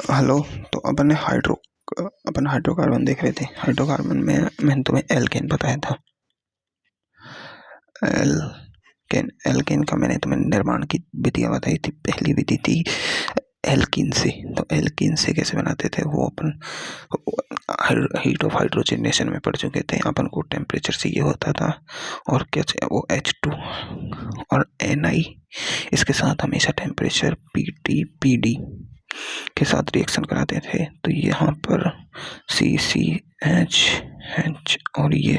Hello. तो अपन hydrocarbon देख रहे थे। हाइड्रोकार्बन में मैंने तुम्हें एल्केन बताया था। एल्केन का मैंने तुम्हें निर्माण की विधियाँ बताई थी। पहली विधि थी एल्कीन से। तो एल्कीन से कैसे बनाते थे वो अपन हीट ऑफ हाइड्रोजनेशन में पढ़ चुके थे। अपन को टेम्परेचर चाहिए होता था और क्या चाहिए, वो H2 और Na इसके साथ हमेशा टेम्परेचर Pt Pd के साथ रिएक्शन कराते थे। तो यहाँ पर CCH और ये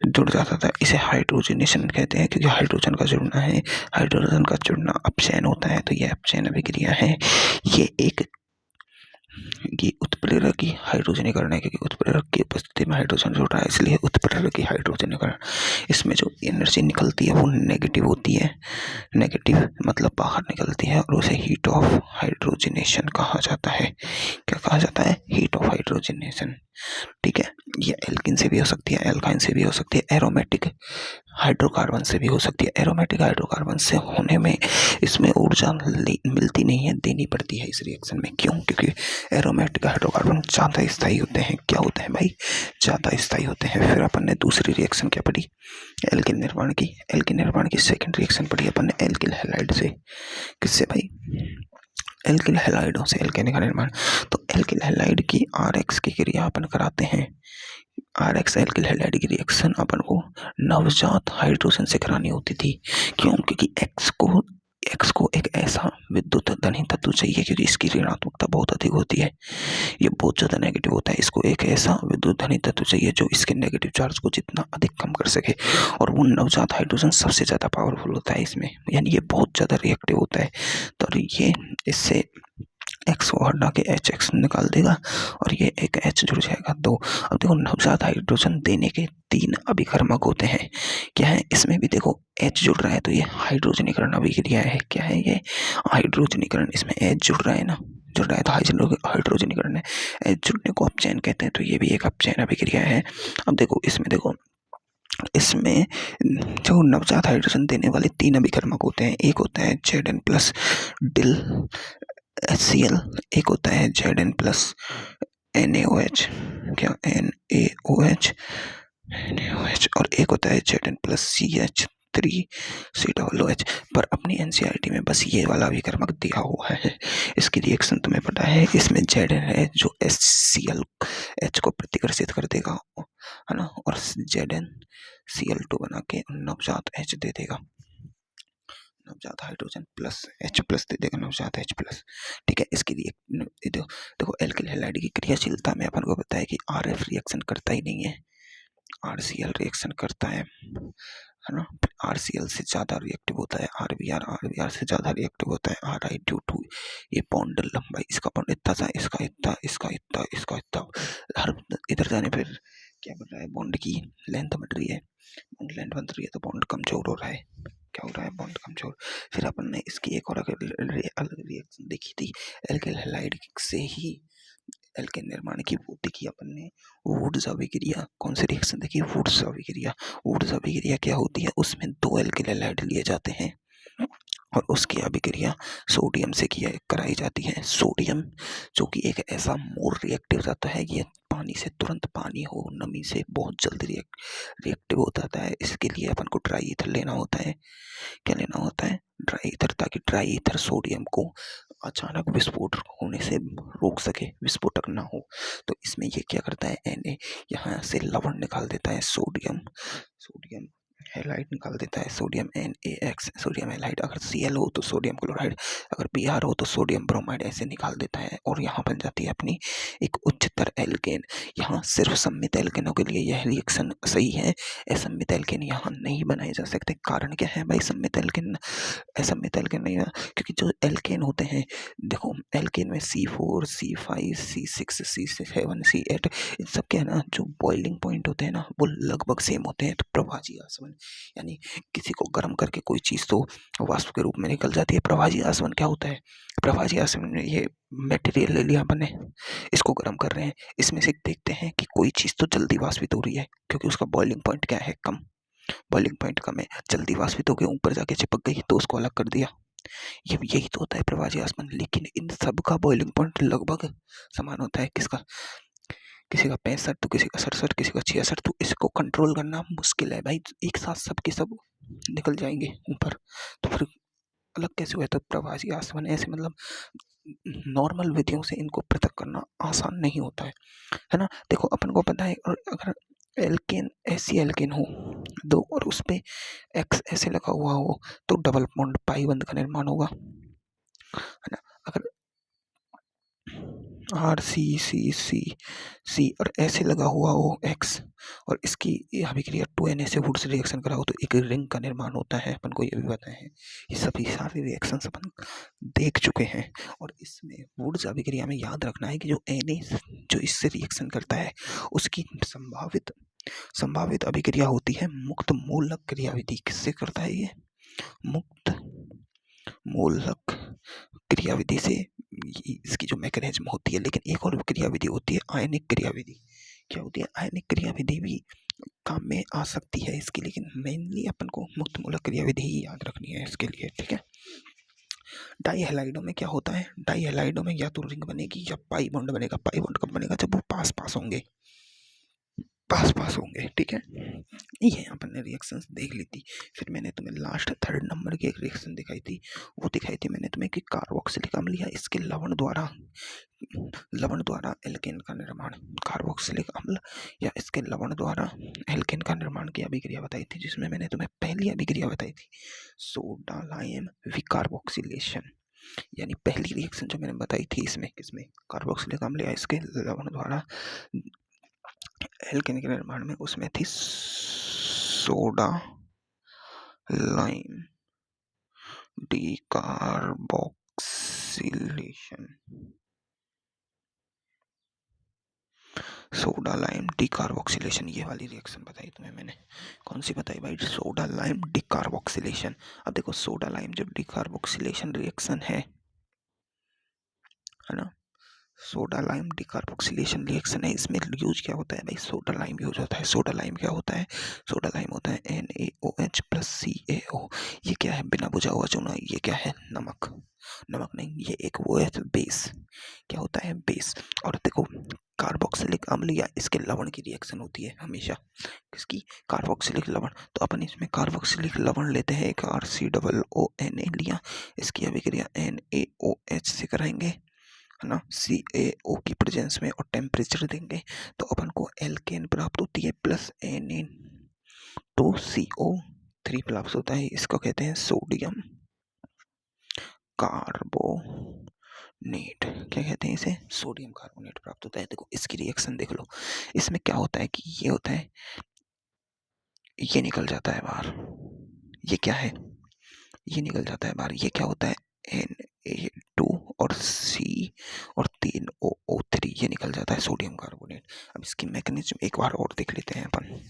जुड़ जाता था। इसे हाइड्रोजनेशन कहते हैं क्योंकि हाइड्रोजन का जुड़ना है। हाइड्रोजन का जुड़ना अपचयन होता है, तो ये अपचयन अभिक्रिया है। ये उत्प्रेरकी हाइड्रोजनीकरण है क्योंकि उत्प्रेरक की उपस्थिति में हाइड्रोजन जुड़ रहा है, इसलिए उत्प्रेरकी हाइड्रोजनीकरण। इसमें जो एनर्जी निकलती है वो नेगेटिव होती है। नेगेटिव मतलब बाहर निकलती है और उसे हीट ऑफ हाइड्रोजनेशन कहा जाता है। क्या कहा जाता है? Heat of hydrogenation. ठीक है। ये एल्किन से भी हो सकती है, एल्काइन से भी हो सकती है, एरोमेटिक हाइड्रोकार्बन से भी हो सकती है। एरोमेटिक हाइड्रोकार्बन से होने में इसमें ऊर्जा मिलती नहीं है, देनी पड़ती है इस रिएक्शन में। क्यों? क्योंकि एरोमेटिक हाइड्रोकार्बन ज़्यादा स्थायी होते हैं। क्या होते हैं भाई? ज़्यादा स्थायी होते हैं। फिर अपन ने दूसरी रिएक्शन क्या पढ़ी? एल्किन निर्माण की। एल्किन निर्माण की सेकंड रिएक्शन पढ़ी अपन ने एल्किल हैलाइड से। किससे भाई? एल्किल हैलाइडों से एल्केन का निर्माण। तो एल्किल हैलाइड की RX की क्रिया अपन कराते हैं। RX एल्किल हैलाइड की रिएक्शन अपन को नवजात हाइड्रोजन से करानी होती थी। क्यों? क्योंकि X को एक ऐसा विद्युत धनी तत्व चाहिए क्योंकि इसकी ऋणात्मकता बहुत अधिक होती है। ये बहुत ज़्यादा नेगेटिव होता है। इसको एक ऐसा विद्युत धनी तत्व चाहिए जो इसके नेगेटिव चार्ज को जितना अधिक कम कर सके, और वो नवजात हाइड्रोजन सबसे ज़्यादा पावरफुल होता है इसमें, यानी ये बहुत ज़्यादा रिएक्टिव होता है। तो ये इससे X को हटा के HX निकाल देगा और ये एक H जुड़ जाएगा। तो अब देखो, नवजात हाइड्रोजन देने के 3 अभिकर्मक होते हैं। क्या है? इसमें भी देखो H जुड़ रहा है, तो ये हाइड्रोजनीकरण अभिक्रिया है। क्या है ये? हाइड्रोजनीकरण। इसमें H जुड़ रहा है ना, जुड़ रहा है तो हाइड्रोजनीकरण है। H जुड़ने को अपचयन कहते हैं, तो ये भी एक अपचयन अभिक्रिया है। अब देखो इसमें जो नवजात हाइड्रोजन देने वाले 3 अभिकर्मक होते हैं। एक होता है Zn प्लस डिल HCl, एक होता है Zn प्लस NaOH, क्या NaOH, और एक होता है Zn प्लस CH3COOH। पर अपनी NCERT में बस ये वाला अभिकर्मक दिया हुआ है। इसकी रिएक्शन तुम्हें पता है। इसमें Zn है जो HClH को प्रतिकर्षित कर देगा, है ना, और ZnCl2 बना के नवजात H दे देगा। नवजात हाइड्रोजन प्लस H प्लस दे देगा, नवजात H प्लस। ठीक है। इसकी देखो एल्किल हैलाइड की क्रियाशीलता में अपन को पता है कि RF रिएक्शन करता ही नहीं है, RCl रिएक्शन करता है ना। RCl से ज़्यादा रिएक्टिव होता है RBr से ज़्यादा रिएक्टिव होता है RI ड्यू टू ये बॉन्ड लंबाई। इसका बॉन्ड इतना सा, इसका इतना हर इधर जाने पर क्या बन रहा है? बॉन्ड की लेंथ बढ़ रही है। बॉन्ड लेंथ बढ़ रही है तो बॉन्ड कमजोर हो रहा है। क्या हो रहा है? बॉन्ड कमजोर। फिर अपन ने इसकी एक और अलग रिएक्शन देखी थी एल्किल हैलाइड से ही एल्केन निर्माण की। वो देखी अपन ने वुड्स अभिक्रिया। कौन सी रिएक्शन देखी? वुड्स अभिक्रिया। वुड्स अभिक्रिया क्या होती है? उसमें 2 एल्किल हैलाइड लिए जाते हैं और उसकी अभिक्रिया सोडियम से कराई जाती है। सोडियम जो कि एक ऐसा मोर रिएक्टिव तत्व है, ये पानी से तुरंत, पानी हो नमी से बहुत जल्दी रिएक्टिव हो जाता है। इसके लिए अपन को ड्राई ईथर लेना होता है। क्या लेना होता है? ड्राई ईथर, ताकि ड्राई ईथर सोडियम को अचानक विस्फोट होने से रोक सके, विस्फोटक ना हो। तो इसमें ये क्या करता है? Na यहाँ से लवण निकाल देता है, सोडियम हैलाइड निकाल देता है, सोडियम NaX, सोडियम हैलाइड। अगर Cl हो तो सोडियम क्लोराइड, अगर Br हो तो सोडियम ब्रोमाइड, ऐसे निकाल देता है और यहाँ बन जाती है अपनी एक उच्चतर एल्केन। यहाँ सिर्फ सम्मित एल्केनों के लिए यह रिएक्शन सही है। असम्मित एल्केन यहाँ नहीं बनाए जा सकते। कारण क्या है भाई? असम्मित एल्केन नहीं है क्योंकि जो एल्केन होते हैं, देखो एल्केन में C4, C5, C6, C7, C8, इन सब के है ना, जो बॉइलिंग पॉइंट होते हैं ना, वो लगभग सेम होते हैं। तो प्रभाजी आसवन, यानी किसी को गर्म करके कोई चीज़ तो वाष्प के रूप में निकल जाती है। प्रभाजी आसवन क्या होता है? प्रभाजी आसवन में ये मटेरियल ले लिया मैंने, इसको गर्म कर रहे हैं, इसमें से देखते हैं कि कोई चीज़ तो जल्दी वाष्पित हो रही है क्योंकि उसका बॉइलिंग पॉइंट क्या है? कम। बॉइलिंग पॉइंट कम है, जल्दी वाष्पित होकर ऊपर जाके चिपक गई तो उसको अलग कर दिया। ये यही तो होता है प्रवासी आसमान। लेकिन इन सब का बॉइलिंग पॉइंट लगभग समान होता है। किसका? किसी का 65 तो किसी का 67, किसी का 66। तो इसको कंट्रोल करना मुश्किल है भाई। एक साथ सब के सब निकल जाएंगे ऊपर, तो फिर अलग कैसे हुआ? तो प्रवासी आसमान ऐसे मतलब नॉर्मल विधियों से इनको पृथक करना आसान नहीं होता है ना। देखो अपन को पता है, और अगर एल्केन ऐसी एल्केन हो दो और उस पे एक्स ऐसे लगा हुआ हो तो डबल बॉन्ड पाई बंद का निर्माण होगा, है ना। अगर आर सी सी सी सी और ऐसे लगा हुआ हो एक्स, और इसकी अभिक्रिया 2 ऐसे वुड से रिएक्शन करा हो तो एक रिंग का निर्माण होता है। अपन को ये भी पता है। ये सभी सारे रिएक्शंस अपन देख चुके हैं। और इसमें वुड्स अभिक्रिया में याद रखना है कि जो Na जो इससे रिएक्शन करता है उसकी संभावित अभिक्रिया होती है मुक्त मूलक क्रियाविधि। किससे करता है ये? मुक्त मूलक क्रियाविधि से इसकी जो मैकेनिज्म होती है। लेकिन एक और क्रियाविधि होती है आयनिक क्रियाविधि। क्या होती है? आयनिक क्रियाविधि भी काम में आ सकती है इसकी, लेकिन मेनली अपन को मुक्त मूलक क्रियाविधि ही याद रखनी है इसके लिए, ठीक है। डाई हैलाइडों में क्या होता है? डाई हैलाइडों में या तो रिंग बनेगी या पाई बॉन्ड बनेगा। पाई बॉन्ड कब बनेगा? जब वो पास पास होंगे, पास पास होंगे, ठीक है। ये अपन ने रिएक्शंस देख ली थी। फिर मैंने तुम्हें लास्ट 3rd नंबर की एक रिएक्शन दिखाई थी। वो दिखाई थी मैंने तुम्हें कि कार्बोक्सिलिक अम्ल या इसके लवण द्वारा एल्केन का निर्माण। कार्बोक्सिलिक अम्ल या इसके लवण द्वारा एल्केन का निर्माण की अभिक्रिया बताई थी, जिसमें मैंने तुम्हें पहली अभिक्रिया बताई थी सोडा लाइम विकार्बोक्सिलेशन। यानी पहली रिएक्शन जो मैंने बताई थी इसमें किसमें? कार्बोक्सिलिक अम्ल या इसके लवण द्वारा एल्केन के निर्माण में, उसमें थी soda lime decarboxylation. Soda lime decarboxylation, ये वाली रिएक्शन बताई तुम्हें मैंने। कौन सी बताई भाई? Soda lime decarboxylation. अब देखो सोडा लाइम जब डिकार्बोक्सिलेशन रिएक्शन है ना, सोडा लाइम डिकार्बोक्सिलेशन रिएक्शन है। इसमें यूज क्या होता है भाई? सोडा लाइम यूज होता है। सोडा लाइम क्या होता है? सोडा लाइम होता है NaOH प्लस CaO। ये क्या है? बिना बुझा हुआ चूना। ये क्या है? नमक। नमक नहीं, ये एक वो है बेस। क्या होता है? बेस। और देखो कार्बोक्सिलिक अम्ल या इसके लवण की रिएक्शन होती है हमेशा। किसकी? कार्बोक्सिलिक लवण। तो अपन इसमें कार्बोक्सिलिक लवण लेते हैं, एक RCOONA लिया, इसकी अभिक्रिया NaOH से कराएंगे, है ना, CaO की प्रेजेंस में, और टेम्परेचर देंगे तो अपन को एल्केन प्राप्त होती है प्लस Na2CO3 प्राप्त होता है। इसको कहते हैं सोडियम कार्बोनेट। क्या कहते हैं इसे? सोडियम कार्बोनेट प्राप्त होता है। देखो इसकी रिएक्शन देख लो। इसमें क्या होता है कि ये होता है, ये निकल जाता है बाहर। ये क्या है? ये निकल जाता है बाहर। ये क्या होता है? Na2 और C और 3OO3, ये निकल जाता है सोडियम कार्बोनेट। अब इसकी मैकेनिज्म एक बार और देख लेते हैं अपन।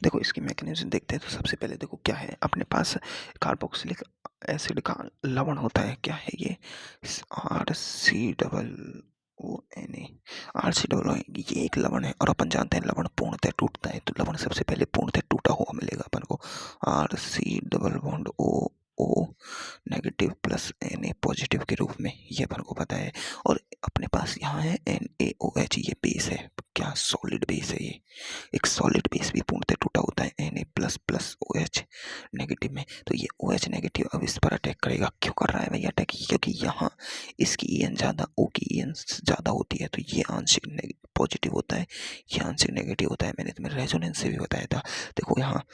देखो इसकी मैकेनिज्म देखते हैं। तो सबसे पहले देखो क्या है अपने पास, कार्बोक्सिलिक एसिड का लवण होता है। क्या है ये? RCOONA। ये एक लवण है, और अपन जानते हैं लवण पूर्णतः टूटता है। तो लवण सबसे पहले पूर्णतः टूटा हुआ मिलेगा अपन को, RC+O negative plus Na positive के रूप में, ये अपन को पता है। और अपने पास यहाँ है NaOH, ये बेस है। क्या? सॉलिड बेस है ये। एक सॉलिड बेस भी पूर्णतः टूटा होता है Na++OH नेगेटिव में। तो ये OH नेगेटिव अब इस पर अटैक करेगा। क्यों कर रहा है भाई अटैक? क्योंकि यहाँ इसकी EN ज़्यादा, O की EN ज़्यादा होती है, तो ये आंशिक पॉजिटिव होता है, ये आंशिक नेगेटिव होता है। मैंने तुम्हें रेजोनेंस से भी बताया था। देखो यहाँ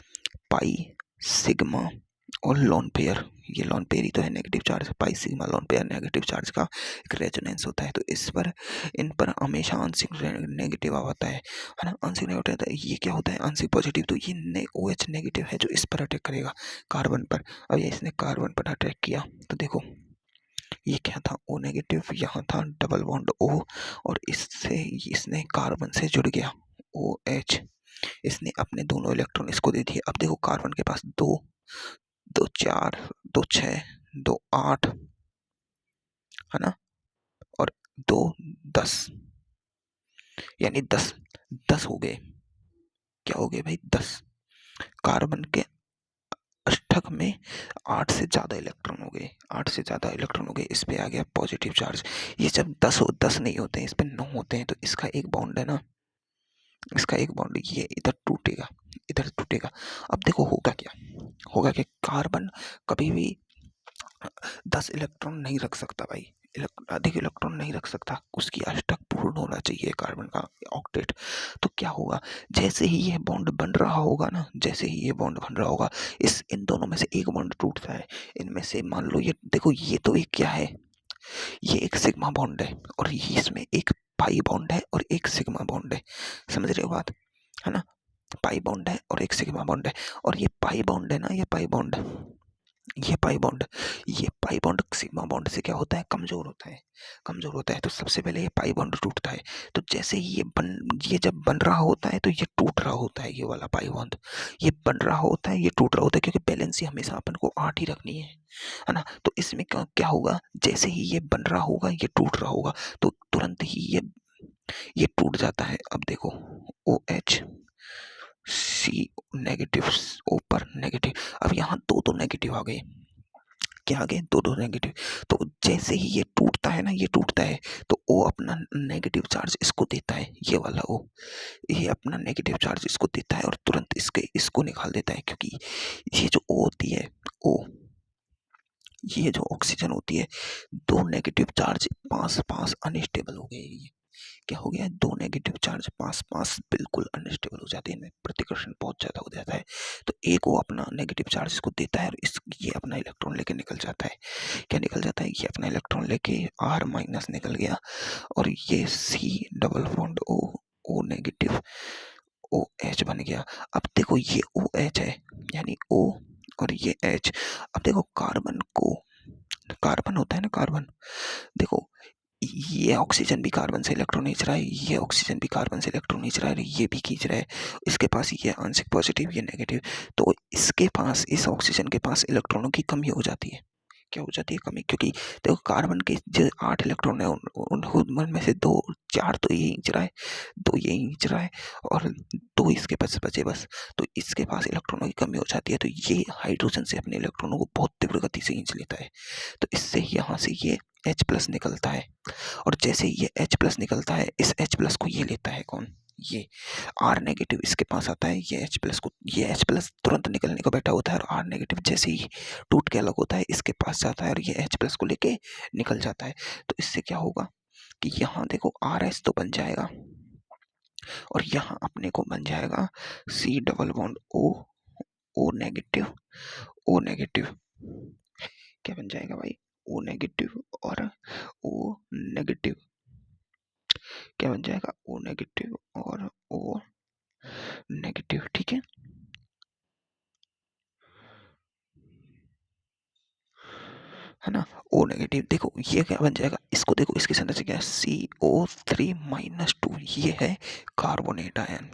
पाई सिग्मा और लोन पेयर, ये लोन पेयर ही तो है negative charge. Pi sigma lone pair negative charge का एक रेजोनेंस होता है। तो इस पर, इन पर हमेशा आंशिक नेगेटिव होता है ना। आंशिक नेगेटिव होता है। ये क्या होता है? आंशिक पॉजिटिव। तो ये OH नेगेटिव है जो इस पर अटैक करेगा, कार्बन पर। अब ये इसने कार्बन पर अटैक किया तो देखो ये क्या था? O negative. यहाँ था डबल बॉन्ड O, और इससे इसने कार्बन से जुड़ गया OH, इसने अपने दोनों इलेक्ट्रॉन इसको दे दिए। अब देखो कार्बन के पास 2, 2 4, 2 6, 2 8, है ना, और 2 10, यानी 10, 10 हो गए। क्या हो गए भाई? 10। कार्बन के अष्टक में 8 से ज्यादा इलेक्ट्रॉन हो गए, 8 से ज्यादा इलेक्ट्रॉन हो गए। इस पे आ गया पॉजिटिव चार्ज। ये जब 10 नहीं होते हैं, इस पे 9 होते हैं, तो इसका एक बॉन्ड है ना, इसका एक बॉन्ड ये इधर टूटेगा, इधर टूटेगा। अब देखो होगा क्या, होगा कि कार्बन कभी भी 10 इलेक्ट्रॉन नहीं रख सकता भाई, अधिक इलेक्ट्रॉन नहीं रख सकता। उसकी अष्टक पूर्ण होना चाहिए कार्बन का, ऑक्टेट। तो क्या होगा, जैसे ही ये बॉन्ड बन रहा होगा ना, जैसे ही ये बॉन्ड बन रहा होगा, इन दोनों में से एक बॉन्ड टूटता है। इनमें से मान लो ये देखो, ये तो एक क्या है, ये एक सिग्मा बॉन्ड है, और ये इसमें एक पाई बॉन्ड है और एक सिग्मा बॉन्ड है। समझ रहे हो बात, है ना? पाई बॉन्ड है और एक सिग्मा बॉन्ड है। और ये पाई बॉन्ड है ना, ये पाई बॉन्ड, ये पाई बॉन्ड, ये पाई बॉन्ड सिग्मा बॉन्ड से क्या होता है, कमजोर होता है, कमजोर होता है। तो सबसे पहले ये पाई बॉन्ड टूटता है। तो जैसे ही ये जब बन रहा होता है, तो ये टूट रहा होता है, ये वाला पाई बॉन्ड। ये बन रहा होता है, ये टूट रहा होता है, क्योंकि बैलेंस ही हमेशा अपन को 8 ही रखनी है ना? तो इसमें क्या क्या होगा, जैसे ही ये बन रहा होगा, ये टूट रहा होगा, तो तुरंत ही ये टूट जाता है। अब देखो, ओ एच सी नेगेटिव, ओ पर नेगेटिव। अब यहाँ दो दो नेगेटिव आ गए। क्या आ गए? दो दो नेगेटिव। तो जैसे ही ये टूटता है ना, ये टूटता है, तो ओ अपना नेगेटिव चार्ज इसको देता है, ये वाला ओ, ये अपना नेगेटिव चार्ज इसको देता है और तुरंत इसको निकाल देता है। क्योंकि ये जो ओ होती है, ओ, ये जो ऑक्सीजन होती है, दो नेगेटिव चार्ज पास पास अनस्टेबल हो गए। ये क्या हो गया, दो नेगेटिव चार्ज पास पास बिल्कुल अनस्टेबल हो जाते हैं, इनमें प्रतिकर्षण बहुत ज्यादा हो जाता है। तो एक वो अपना नेगेटिव चार्ज इसको देता है और ये अपना इलेक्ट्रॉन लेके निकल जाता है। क्या निकल जाता है? ये अपना इलेक्ट्रॉन लेके R माइनस निकल गया, और ये C double bond O, O negative, O H बन गया। अब देखो ये ओ एच है, यानी ओ, और ये एच। अब देखो कार्बन को, कार्बन होता है ना, कार्बन, देखो ये ऑक्सीजन भी कार्बन से इलेक्ट्रॉन खींच रहा है, ये ऑक्सीजन भी कार्बन से इलेक्ट्रॉन खींच रहा है, ये भी खींच रहा है। इसके पास ये आंशिक पॉजिटिव, ये नेगेटिव। तो इसके पास, इस ऑक्सीजन के पास इलेक्ट्रॉनों की कमी हो जाती है। क्या हो जाती है? कमी। क्योंकि देखो कार्बन के जो 8 इलेक्ट्रॉन है, उनमें से दो, 4 तो ये खींच रहा है, 2 ये खींच रहा है, और 2 इसके पास बचे बस। तो इसके पास इलेक्ट्रॉनों की कमी हो जाती है, तो ये हाइड्रोजन से अपने इलेक्ट्रॉनों को बहुत तीव्र गति से खींच लेता है। तो इससे यहाँ से ये H प्लस निकलता है, और जैसे ये H प्लस निकलता है, इस H प्लस को ये लेता है कौन, ये R नेगेटिव इसके पास आता है। ये H प्लस को, ये H प्लस तुरंत निकलने को बैठा होता है, और R नेगेटिव जैसे ही टूट के अलग होता है, इसके पास जाता है, और ये H प्लस को लेके निकल जाता है। तो इससे क्या होगा कि यहाँ देखो RS तो बन जाएगा, और यहाँ अपने को बन जाएगा C double bond O, O negative, O negative. क्या बन जाएगा भाई? O नेगेटिव और O नेगेटिव। क्या बन जाएगा? O नेगेटिव और O नेगेटिव। ठीक है, है ना? O negative. देखो ये क्या बन जाएगा, इसको देखो, इसकी संरचना क्या है, CO3-2। ये है कार्बोनेट आयन,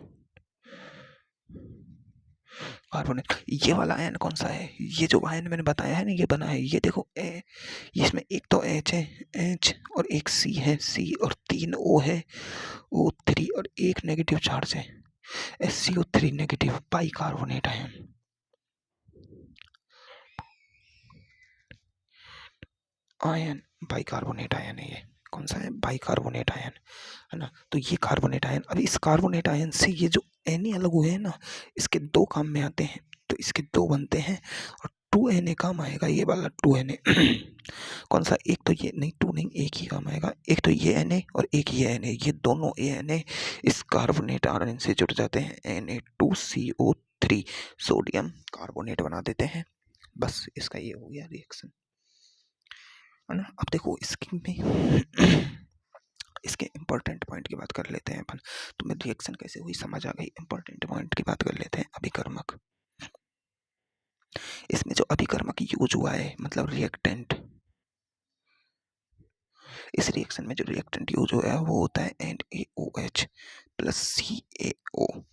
कार्बोनेट। ये वाला आयन कौन सा है? ये जो आयन मैंने बताया है ना, ये बना है, ये देखो इसमें एक तो H है, H, और एक C है, C, और 3 O है, O3, और एक नेगेटिव चार्ज है, SCO3 negative, by carbonate ion. Ion bicarbonate ion है ये। कौन सा है? बाइकार्बोनेट आयन, है ना? तो ये कार्बोनेट आयन, अब इस कार्बोनेट आयन से ये जो Na अलग हुए हैं ना, इसके दो काम में आते हैं। तो इसके दो बनते हैं, और 2Na काम आएगा, ये वाला 2Na। कौन सा? एक तो ये नहीं, 2 नहीं, एक ही काम आएगा। एक तो ये Na और एक ये Na, ये दोनों Na इस कार्बोनेट आयन से जुड़ जाते हैं, Na2CO3, सोडियम कार्बोनेट बना देते हैं। बस इसका ये हो गया रिएक्शन, है ना? अब देखो इसकी में इसके इम्पोर्टेंट पॉइंट की बात कर लेते हैं अपन। तुम्हें रिएक्शन कैसे हुई समझ आ गई, इम्पोर्टेंट पॉइंट की बात कर लेते हैं। अभिकर्मक, इसमें जो अभिकर्मक यूज हुआ है, मतलब रिएक्टेंट, इस रिएक्शन में जो रिएक्टेंट यूज हुआ है वो होता है NaOH प्लस CaO।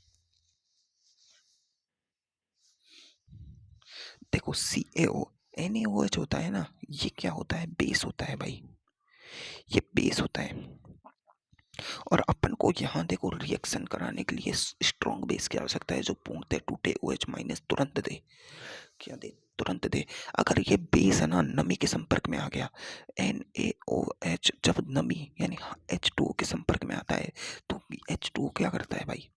देखो CaO NaOH होता है ना, ये क्या होता है, बेस होता है भाई, ये बेस होता है। और अपन को यहाँ देखो रिएक्शन कराने के लिए स्ट्रॉन्ग बेस की आवश्यकता है, जो पूर्णतः टूटे OH माइनस तुरंत दे, क्या दे, तुरंत दे। अगर ये बेस है ना नमी के संपर्क में आ गया, NaOH जब नमी यानी H2O के संपर्क में आता है, तो H2O क्या करता है भाई,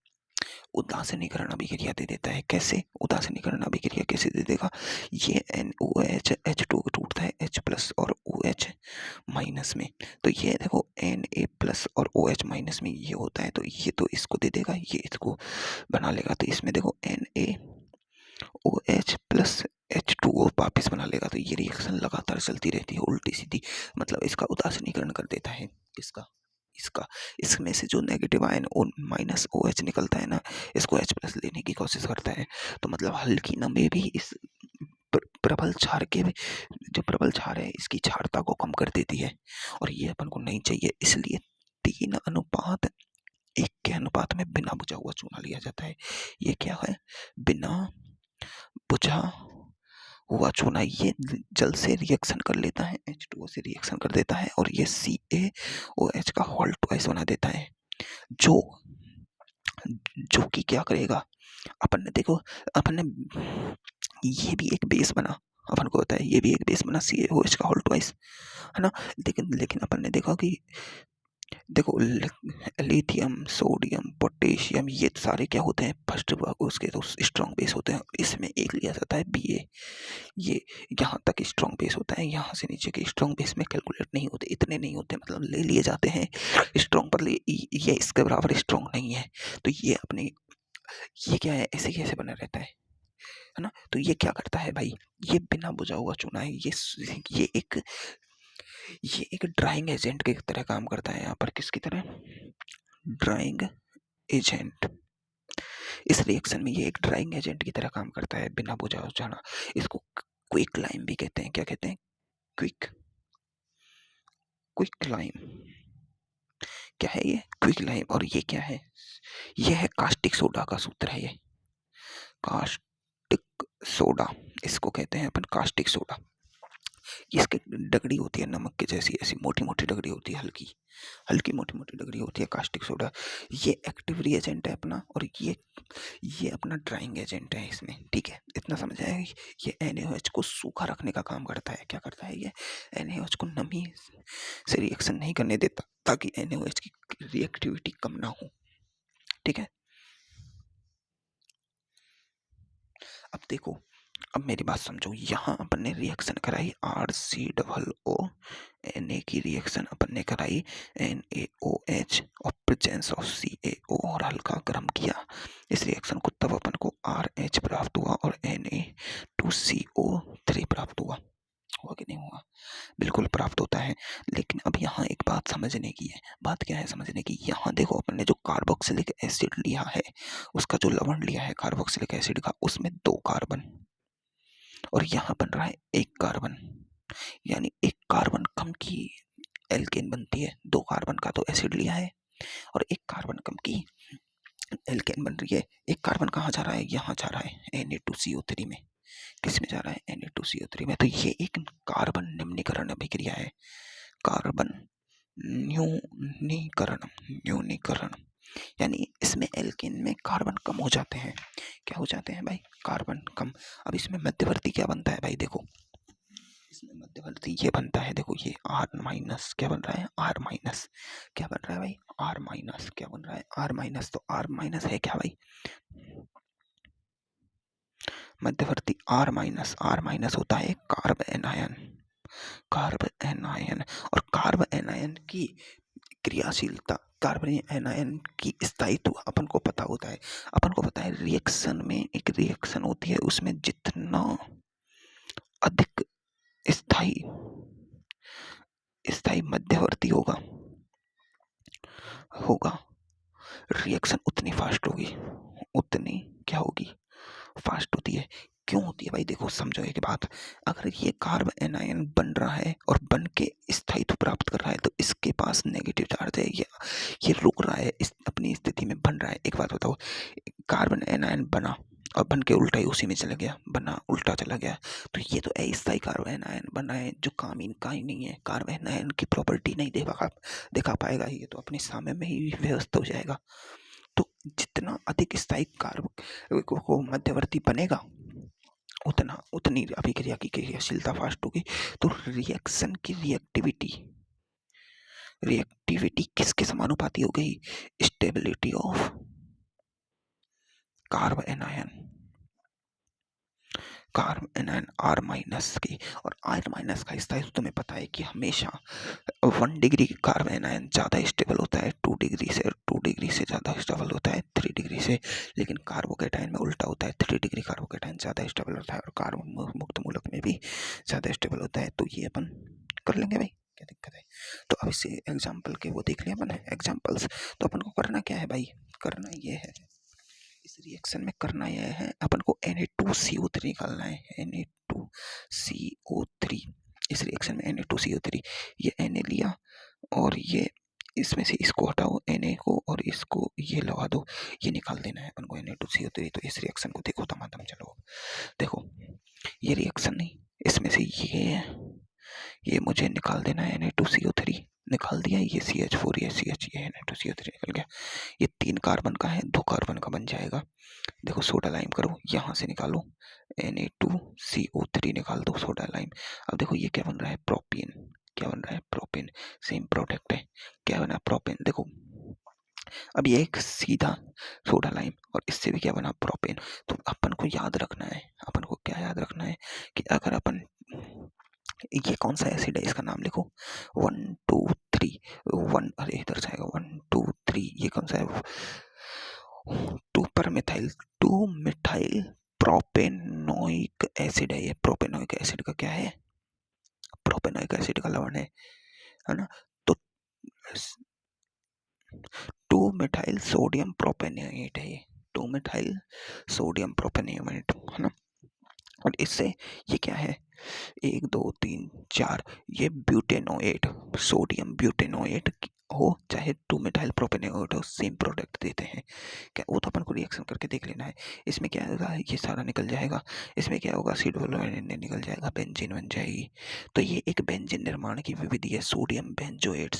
उदासीनीकरण अभिक्रिया दे देता है। कैसे उदासीनीकरण अभिक्रिया कैसे दे देगा, ये NaOH H2O टूटता है H प्लस और OH माइनस में, तो ये देखो Na प्लस और OH माइनस में ये होता है, तो ये तो इसको दे देगा, ये इसको बना लेगा, तो इसमें देखो NaOH प्लस H2O वापिस बना लेगा, तो ये रिएक्शन लगातार चलती रहती है उल्टी सीधी, मतलब इसका उदासीनीकरण कर देता है। इसका इसका इसमें से जो नेगेटिव आयन माइनस OH निकलता है ना, इसको H प्लस लेने की कोशिश करता है, तो मतलब हल्की नमी भी इस प्रबल क्षार के, जो प्रबल क्षार है इसकी क्षारता को कम कर देती है, और ये अपन को नहीं चाहिए, इसलिए 3:1 के अनुपात में बिना बुझा हुआ चूना लिया जाता है। ये क्या है, बिना बुझा हुआ चूना, ये जल से रिएक्शन कर लेता है, H2O से रिएक्शन कर देता है, और ये CaOH का हॉल ट्वाइस बना देता है, जो जो कि क्या करेगा, अपन ने देखो, अपन ने ये भी एक बेस बना, अपन को होता है ये भी एक बेस बना CaOH का हॉल ट्वाइस, है ना। लेकिन लेकिन अपन ने देखा कि देखो लिथियम, सोडियम, पोटेशियम, ये सारे क्या होते हैं, फर्स्ट उसके तो स्ट्रॉन्ग बेस होते हैं। इसमें एक लिया जाता है Ba, ये यहाँ तक स्ट्रॉन्ग बेस होता है, यहाँ से नीचे के स्ट्रॉन्ग बेस में कैलकुलेट नहीं होते, इतने नहीं होते, मतलब ले लिए जाते हैं स्ट्रॉन्ग पर, ये इसके बराबर स्ट्रॉन्ग नहीं है, तो ये अपने, ये क्या है, ऐसे कैसे बना रहता है ना। तो ये क्या करता है भाई, ये बिना बुझा हुआ चूना है, ये एक ड्राइंग एजेंट की तरह काम करता है यहाँ पर, किसकी तरह, ड्राइंग एजेंट। इस रिएक्शन में ये एक ड्राइंग एजेंट की तरह काम करता है, बिना बुझा हुआ चूना। इसको क्विक लाइम भी कहते हैं, क्या कहते हैं, क्विक क्विक लाइम, क्या है ये, क्विक लाइम। और ये क्या है, ये है कास्टिक सोडा का सूत्र है, ये कास्टिक सोडा, इसको कहते हैं अपन कास्टिक सोडा। इसकी डगड़ी होती है नमक के जैसी, ऐसी मोटी मोटी डगड़ी होती है, हल्की हल्की मोटी मोटी डगड़ी होती है कास्टिक सोडा। ये एक्टिव रिएजेंट है अपना, और ये अपना ड्राइंग एजेंट है इसमें, ठीक है, इतना समझ आया। ये NaOH को सूखा रखने का काम करता है, क्या करता है, ये NaOH को नमी से रिएक्शन नहीं करने देता, ताकि NaOH की रिएक्टिविटी कम ना हो, ठीक है। अब देखो, अब मेरी बात समझो, यहाँ अपन ने रिएक्शन कराई RCOO Na की रिएक्शन अपन ने कराई NaOH और प्रेजेंस ऑफ CaO, और हल्का गर्म किया इस रिएक्शन को, तब अपन को RH प्राप्त हुआ और Na2CO3 प्राप्त हुआ कि नहीं हुआ, बिल्कुल प्राप्त होता है। लेकिन अब यहाँ एक बात समझने की है, बात क्या है समझने की, यहाँ देखो अपन ने जो कार्बोक्सिलिक एसिड लिया है, उसका जो लवण लिया है कार्बोक्सिलिक एसिड का, उसमें 2 कार्बन, और यहाँ बन रहा है 1 कार्बन, यानी 1 कार्बन कम की एल्केन बनती है। 2 कार्बन का तो एसिड लिया है, और 1 कार्बन कम की एल्केन बन रही है। 1 कार्बन कहाँ जा रहा है, यहाँ जा रहा है Na2CO3 में, किस में जा रहा है, Na2CO3 में। तो ये एक कार्बन निम्नीकरण अभिक्रिया है, कार्बन न्यूनीकरण, यानी इसमें एल्केन में कार्बन कम हो जाते हैं, क्या हो जाते हैं भाई, कार्बन कम। अब इसमें मध्यवर्ती क्या बनता है भाई, देखो इसमें मध्यवर्ती ये बनता है, देखो ये R माइनस, क्या बन रहा है, R माइनस, क्या बन रहा है भाई, R माइनस, क्या बन रहा है, R माइनस। तो R माइनस है क्या भाई, मध्यवर्ती R माइनस होता है कार्ब एनायन, कार्ब एनायन। और कार्ब एनायन की क्रियाशीलता, कार्बन एनायन की स्थायित्व अपन को पता होता है, अपन को पता है रिएक्शन में, एक रिएक्शन होती है उसमें जितना अधिक स्थायी मध्यवर्ती होगा रिएक्शन उतनी फास्ट होगी, उतनी क्या होगी, फास्ट होती है। क्यों होती है भाई, देखो समझो एक बात, अगर ये कार्ब एनायन बन रहा है और बन के स्थायित्व प्राप्त कर रहा है, तो इसके पास नेगेटिव चार्ज है, ये रुक रहा है, इस अपनी स्थिति में बन रहा है। एक बात बताओ, कार्बन एनायन बना और बन के उल्टा ही उसी में चला गया, बना उल्टा चला गया। तो ये तो अस्थायी कार्बन आयन बना है जो काम इनका ही नहीं है, कार्बन आयन की प्रॉपर्टी नहीं दिखा पाएगा, ये तो अपने समय में ही व्यस्त हो जाएगा। तो जितना अधिक स्थायी कार्ब को मध्यवर्ती बनेगा उतना उतनी अभिक्रिया की क्रियाशीलता फास्ट होगी। तो रिएक्शन की रिएक्टिविटी किसके समानुपाती हो गई? Stability of carbon ion R minus की। और आर माइनस का स्थायित्व तुम्हें पता है कि हमेशा 1 डिग्री कार्बन आयन ज़्यादा स्टेबल होता है 2 डिग्री से ज़्यादा स्टेबल होता है 3 डिग्री से। लेकिन कार्बोकेटाइन में उल्टा होता है, 3 डिग्री कार्बोकेटाइन ज़्यादा स्टेबल होता है और कार्बन मुक्त मूलक में भी ज़्यादा स्टेबल होता है। तो ये अपन कर लेंगे भाई, क्या दिक्कत है? तो अब इसे एग्जाम्पल के वो देख लिया अपन एग्जाम्पल्स। तो अपन को करना क्या है भाई? करना ये है, इस रिएक्शन में करना यह है अपन को Na2CO3 निकालना है। Na2CO3 इस रिएक्शन में Na2CO3, ये Na लिया और ये इसमें से इसको हटाओ Na को और इसको ये लगा दो, ये निकाल देना है अपन को Na2CO3। तो इस रिएक्शन को देखो तमाम, चलो देखो ये रिएक्शन नहीं, इसमें से ये मुझे निकाल देना है। Na2CO3 निकाल दिया, ये CH4 ये CH, ये Na2CO3 निकल गया। ये 3 कार्बन का है, 2 कार्बन का बन जाएगा। देखो सोडा लाइम करो, यहाँ से निकालो Na2CO3 निकाल दो, सोडा लाइम। अब देखो ये क्या बन रहा है? प्रोपेन। क्या बन रहा है? प्रोपेन। सेम प्रोडक्ट है, क्या बना? प्रोपेन। देखो अब ये एक सीधा सोडा लाइम और इससे भी क्या बना? प्रोपेन। तो अपन को याद रखना है, अपन को क्या याद रखना है कि अगर अपन, ये कौन सा एसिड है इसका नाम लिखो, 1 2 3 1, अरे इधर से आएगा 1 2 3, ये कौन सा है? 2 मिथाइल प्रोपेनोइक एसिड है। ये प्रोपेनोइक एसिड का क्या है? प्रोपेनोइक एसिड का लवण है ना? तो 2 मिथाइल सोडियम प्रोपेनेट है ये, 2 मिथाइल सोडियम प्रोपेनेट है ना। और इससे ये क्या है? 1 2 3 4, ये ब्यूटेनोएट, सोडियम ब्यूटेनोएट हो चाहे 2 मिथाइल प्रोपेनोएट हो, सेम प्रोडक्ट देते हैं। क्या वो तो अपन को रिएक्शन करके देख लेना है। इसमें क्या होगा? ये सारा निकल जाएगा। इसमें क्या होगा? C निकल जाएगा, बेंजीन बन जाएगी। तो ये एक बेंजीन निर्माण की विधि है सोडियम बेंजोएट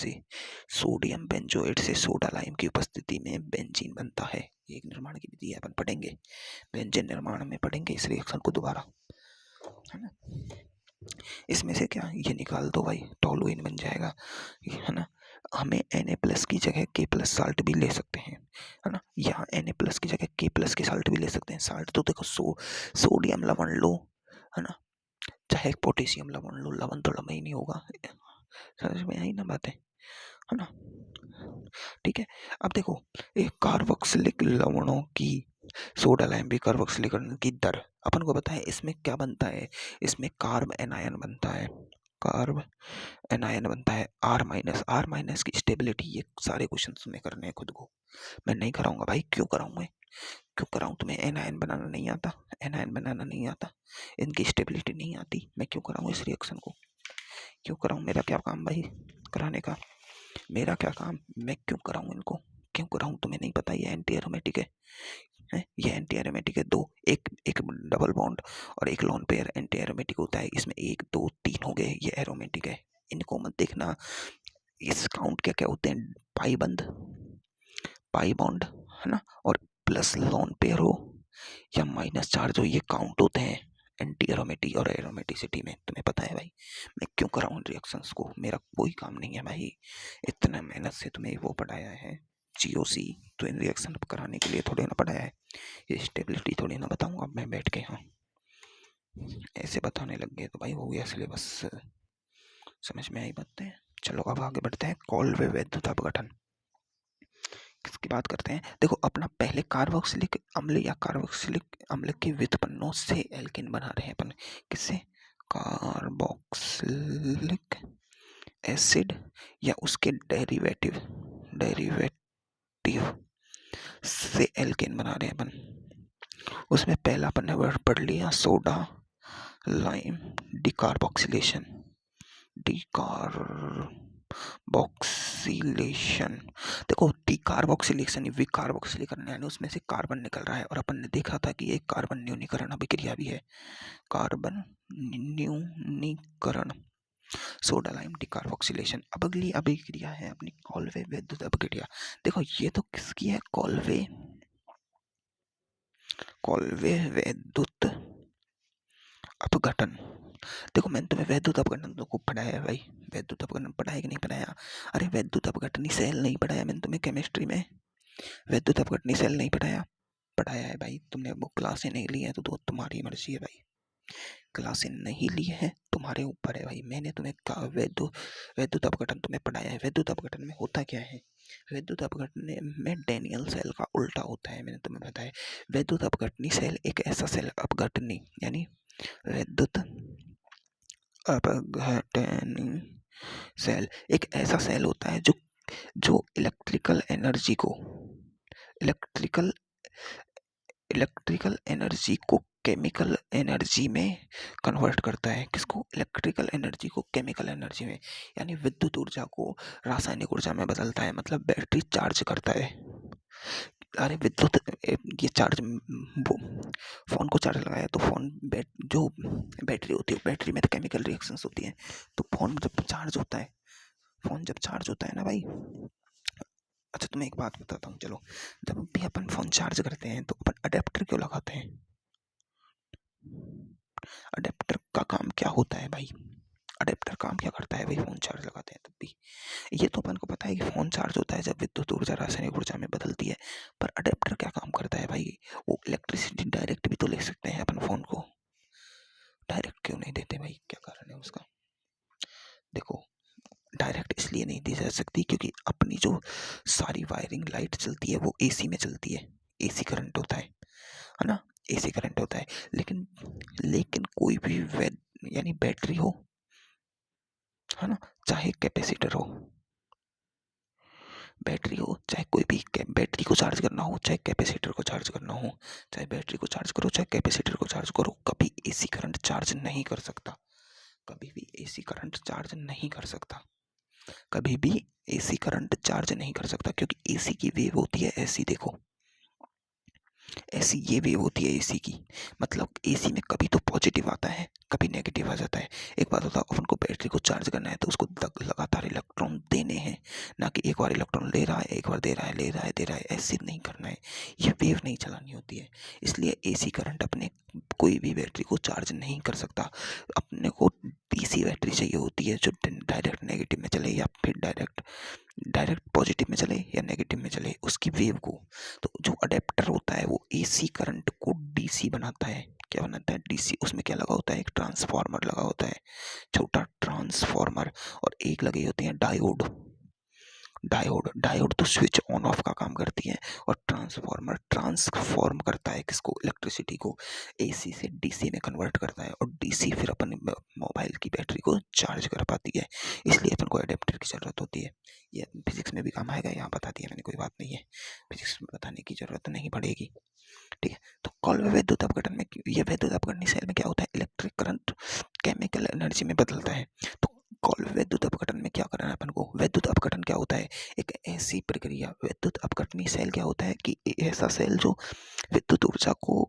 से सोडा लाइम की उपस्थिति में बेंजीन बनता है। ये एक निर्माण की विधि है, अपन पढ़ेंगे बेंजीन निर्माण में, पढ़ेंगे इस रिएक्शन को दोबारा, है ना। इसमें से क्या ये निकाल दो भाई, टोलुइन बन जाएगा, है ना। हमें Na+ की जगह K+ साल्ट भी ले सकते हैं, है ना। यहाँ Na+ की जगह K+ के साल्ट भी ले सकते हैं। साल्ट तो देखो सोडियम लवण लो, है ना, चाहे पोटेशियम लवण लो, लवण तो लवण ही नहीं होगा। समझ में आई ना बातें, है ना। ठीक है, अब देखो एक कार्बोक्सिलिक लवणों की सोडा लाइम भी कार्बोक्सिलीकरण की दर अपन को पता है। इसमें क्या बनता है? इसमें कार्ब एनायन बनता है, कार्ब एनायन बनता है। आर माइनस की स्टेबिलिटी, ये सारे क्वेश्चन तुम्हें करने हैं खुद को, मैं नहीं कराऊंगा भाई। क्यों कराऊं मैं? क्यों कराऊं? तुम्हें एनायन बनाना नहीं आता, एनायन बनाना नहीं आता, इनकी स्टेबिलिटी नहीं आती, मैं क्यों कराऊं इस रिएक्शन को? क्यों कराऊं? मेरा क्या काम भाई कराने का? मेरा क्या काम? मैं क्यों कराऊं इनको? क्यों कराऊं? तुम्हें नहीं पता ये एंटी एरोमेटिक है, ये एंटी एरोमेटिक है। दो एक एक डबल बॉन्ड और एक लोन पेयर एंटी एरोमेटिक होता है। इसमें 1 2 3 हो गए, ये एरोमेटिक है, इनको मत देखना। इस काउंट क्या क्या होते हैं? पाई बॉन्ड, है ना, और प्लस लोन पेयर हो या माइनस चार्ज हो, ये काउंट होते हैं एंटी एरोमेटिक और एरोमेटिसिटी में। तुम्हें पता है भाई मैं क्यों कराऊं रिएक्शंस को? मेरा कोई काम नहीं है भाई, इतना मेहनत से तुम्हें वो पढ़ाया है GOC, तो इन रिएक्शन कराने के लिए थोड़ी ना पढ़ाया है। ये स्टेबिलिटी थोड़ी ना बताऊंगा मैं बैठ के, हाँ ऐसे बताने लग गए तो भाई हो गया सिलेबस। समझ में आई बातें? चलो अब आगे बढ़ते हैं। कॉल वे वैधता अपघटन, किसकी बात करते हैं? देखो अपना पहले कार्बोक्सिलिक अम्ल या कार्बोक्सिलिक अम्ल के व्युत्पन्नों से एल्केन बना रहे हैं अपन। किससे? कार्बोक्सिलिक एसिड या उसके डेरिवेटिव से एल्केन बना रहे हैं अपन। उसमें पहला अपन ने वर्ड पढ़ लिया सोडा लाइम डिकार्बोक्सिलेशन, डिकार्बोक्सिलेशन। देखो डिकार्बोक्सिलेशन विकार्बोक्सिलीकरण, यानी उसमें से कार्बन निकल रहा है। और अपन ने देखा था कि एक कार्बन न्यूनीकरण अभिक्रिया भी है, कार्बन न्यूनीकरण, सोडा लाइम डिकार्बोक्सिलेशन। अब अगली अभिक्रिया है अपनी कॉलवे विद्युत अभिक्रिया। देखो ये तो किसकी है, कॉलवे विद्युत अपघटन। देखो मैंने तुम्हें वैद्युत अपघटन तो खूब पढ़ाया है भाई, वैद्युत अपघटन पढ़ाया कि नहीं पढ़ाया? अरे वैद्युत अपघटनी सेल नहीं पढ़ाया मैंने तुम्हें केमिस्ट्री में? वैद्युत अपघटनी सेल नहीं पढ़ाया? पढ़ाया है भाई, तुमने वो क्लासें नहीं ली है तो तुम्हारी मर्जी है भाई, क्लासें नहीं ली है तुम्हारे ऊपर है भाई। मैंने तुम्हें कहा वैद्युत अपघटन तुम्हें पढ़ाया है। वैद्युत अपघटन में होता क्या है, वैद्युत अपघटन में डैनियल सेल का उल्टा होता है, मैंने तुम्हें बताया। वैद्युत अपघटनी सेल एक ऐसा सेल, अपघटनी यानी वैद्युत अपघटनी सेल एक ऐसा सेल होता है जो जो इलेक्ट्रिकल एनर्जी को इलेक्ट्रिकल एनर्जी को केमिकल एनर्जी में कन्वर्ट करता है। किसको? इलेक्ट्रिकल एनर्जी को केमिकल एनर्जी में, यानी विद्युत ऊर्जा को रासायनिक ऊर्जा में बदलता है। मतलब बैटरी चार्ज करता है, अरे विद्युत ये चार्ज, फोन को चार्ज लगाया तो फोन जो बैटरी होती है, बैटरी में तो केमिकल रिएक्शंस होती हैं। तो फोन जब चार्ज होता है, फोन जब चार्ज होता है ना भाई, अच्छा तुम्हें एक बात बताता हूँ, चलो जब भी अपन फोन चार्ज करते हैं तो अपन अडेप्टर क्यों लगाते हैं? अडेप्टर का काम क्या होता है भाई? अडेप्टर काम क्या करता है भाई? फोन चार्ज लगाते हैं तब भी, ये तो अपन को पता है कि फोन चार्ज होता है जब विद्युत ऊर्जा रासायनिक ऊर्जा में बदलती है, पर अडेप्टर क्या काम करता है भाई? वो इलेक्ट्रिसिटी डायरेक्ट भी तो ले सकते हैं अपन फोन को, डायरेक्ट क्यों नहीं देते भाई, क्या कारण है उसका? देखो डायरेक्ट इसलिए नहीं दी जा सकती क्योंकि अपनी जो सारी वायरिंग लाइट चलती है वो एसी में चलती है, एसी करंट होता है ना, एसी करंट होता है। लेकिन लेकिन कोई भी यानी बैटरी हो, है ना, चाहे कैपेसिटर हो, बैटरी हो चाहे कोई भी, बैटरी को चार्ज करना हो चाहे कैपेसिटर को चार्ज करना हो, चाहे बैटरी को चार्ज करो चाहे कैपेसिटर को चार्ज करो, कभी एसी करंट चार्ज नहीं कर सकता, कभी भी एसी करंट चार्ज नहीं कर सकता, कभी भी एसी करंट चार्ज नहीं कर सकता, क्योंकि एसी की वेव होती है ऐसी, देखो ऐसी ये वेव होती है एसी की। मतलब एसी में कभी तो पॉजिटिव आता है कभी नेगेटिव आ जाता है। एक बात होता है, अपन को बैटरी को चार्ज करना है तो उसको लगातार इलेक्ट्रॉन देने हैं, ना कि एक बार इलेक्ट्रॉन ले रहा है एक बार दे रहा है ले रहा है दे रहा है, ऐसे नहीं करना है, ये वेव नहीं चलानी होती है। इसलिए एसी करंट अपने कोई भी बैटरी को चार्ज नहीं कर सकता। अपने को डीसी बैटरी चाहिए होती है जो डायरेक्ट नेगेटिव में चले या फिर डायरेक्ट पॉजिटिव में चले या नेगेटिव में चले, उसकी वेव को। तो जो अडेप्टर होता है वो एसी करंट को डीसी बनाता है। क्या बनाता है? डीसी। उसमें क्या लगा होता है? एक ट्रांसफार्मर लगा होता है, छोटा ट्रांसफार्मर, और एक लगे होते हैं डायोड। डायोड तो स्विच ऑन ऑफ का काम करती है, और ट्रांसफार्मर ट्रांसफॉर्म करता है किसको? इलेक्ट्रिसिटी को एसी से डीसी में कन्वर्ट करता है, और डीसी फिर अपन मोबाइल की बैटरी को चार्ज कर पाती है। इसलिए अपन को अडेप्टर की ज़रूरत होती है। ये फिजिक्स में भी काम आएगा, यहाँ बता दिया मैंने, कोई बात नहीं है, फिजिक्स में बताने की जरूरत नहीं पड़ेगी। ठीक है, तो कॉलवे विद्युत अपघटन में, ये विद्युत अपघटनी सेल में क्या होता है? इलेक्ट्रिक करंट केमिकल एनर्जी में बदलता है। तो कॉलवे विद्युत अपघटन में क्या करना है अपन को? विद्युत अपघटन क्या होता है? एक ऐसी प्रक्रिया, विद्युत अपघटनी सेल क्या होता है कि ऐसा सेल जो विद्युत ऊर्जा को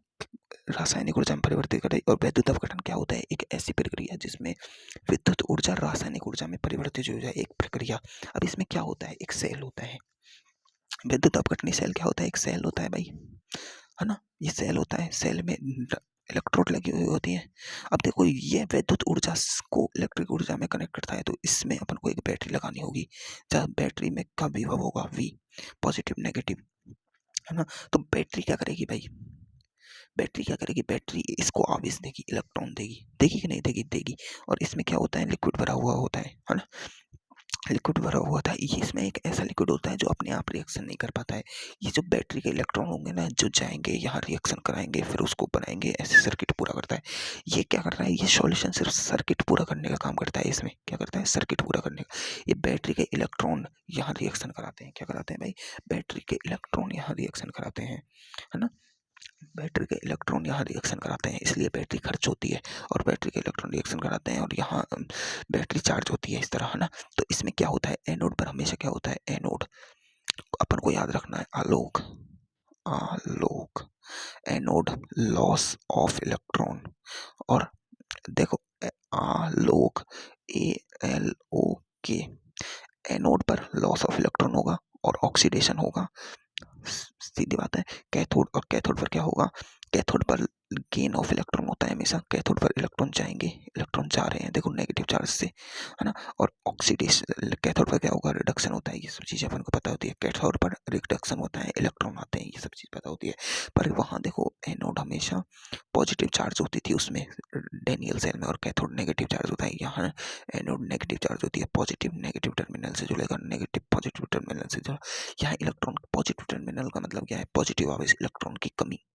रासायनिक ऊर्जा में परिवर्तित करे। और विद्युत अपघटन क्या होता है? एक ऐसी प्रक्रिया जिसमें विद्युत ऊर्जा रासायनिक ऊर्जा में परिवर्तित हो जाए, एक प्रक्रिया। अब इसमें क्या होता है? एक सेल होता है, विद्युत अपघटनी सेल क्या होता है? एक सेल होता है भाई, है ना, ये सेल होता है, सेल में इलेक्ट्रोड लगी हुई होती है। अब देखो ये विद्युत ऊर्जा को इलेक्ट्रिक ऊर्जा में कनेक्ट करता है, तो इसमें अपन को एक बैटरी लगानी होगी, जहाँ बैटरी में का विभव होगा V, पॉजिटिव नेगेटिव, है ना। तो बैटरी क्या करेगी भाई? बैटरी क्या करेगी? बैटरी इसको आवेश देगी, इलेक्ट्रॉन देगी, देगी कि नहीं देगी? देगी। और इसमें क्या होता है? लिक्विड भरा हुआ होता है ना, लिक्विड भरा हुआ था। ये इसमें एक ऐसा लिक्विड होता है जो अपने आप रिएक्शन नहीं कर पाता है। ये जो बैटरी के इलेक्ट्रॉन होंगे ना, जो जाएंगे यहाँ रिएक्शन कराएंगे, फिर उसको बनाएंगे, ऐसे सर्किट पूरा करता है। ये क्या कर रहा है? ये सॉल्यूशन सिर्फ सर्किट पूरा करने का काम करता है। इसमें क्या करता है? सर्किट पूरा करने का। ये बैटरी के इलेक्ट्रॉन यहाँ रिएक्शन कराते हैं। क्या कराते हैं भाई? बैटरी के इलेक्ट्रॉन यहाँ रिएक्शन कराते हैं, है ना। बैटरी के इलेक्ट्रॉन यहाँ रिएक्शन कराते हैं, इसलिए बैटरी खर्च होती है, और बैटरी के इलेक्ट्रॉन रिएक्शन कराते हैं और यहाँ बैटरी चार्ज होती है, इस तरह, है ना। तो इसमें क्या होता है? एनोड पर हमेशा क्या होता है? एनोड अपन को याद रखना है आलोक, आलोक, एनोड लॉस ऑफ इलेक्ट्रॉन, और देखो आलोक, ALOK, एनोड पर लॉस ऑफ इलेक्ट्रॉन होगा और ऑक्सीडेशन होगा, सीधी बात है। कैथोड, और कैथोड पर क्या होगा, कैथोड पर गेन ऑफ इलेक्ट्रॉन होता है हमेशा, कैथोड पर इलेक्ट्रॉन जाएंगे, इलेक्ट्रॉन जा रहे हैं देखो नेगेटिव चार्ज से, है ना। और ऑक्सीडेशन, कैथोड पर क्या होगा, रिडक्शन होता है, ये सब चीज़ें अपन को पता होती है। कैथोड पर रिडक्शन होता है, इलेक्ट्रॉन आते हैं, ये सब चीज़ पता होती है। पर वहाँ देखो एनोड हमेशा पॉजिटिव चार्ज होती थी उसमें, डेनियल सेल में, और कैथोड नेगेटिव चार्ज होता है। यहाँ एनोड नेगेटिव चार्ज होती है, पॉजिटिव नेगेटिव टर्मिनल से जुड़ेगा, नेगेटिव पॉजिटिव टर्मिनल से जुड़ा। यहाँ इलेक्ट्रॉन पॉजिटिव टर्मिनल का मतलब क्या है, पॉजिटिव आवेश, इलेक्ट्रॉन की कमी,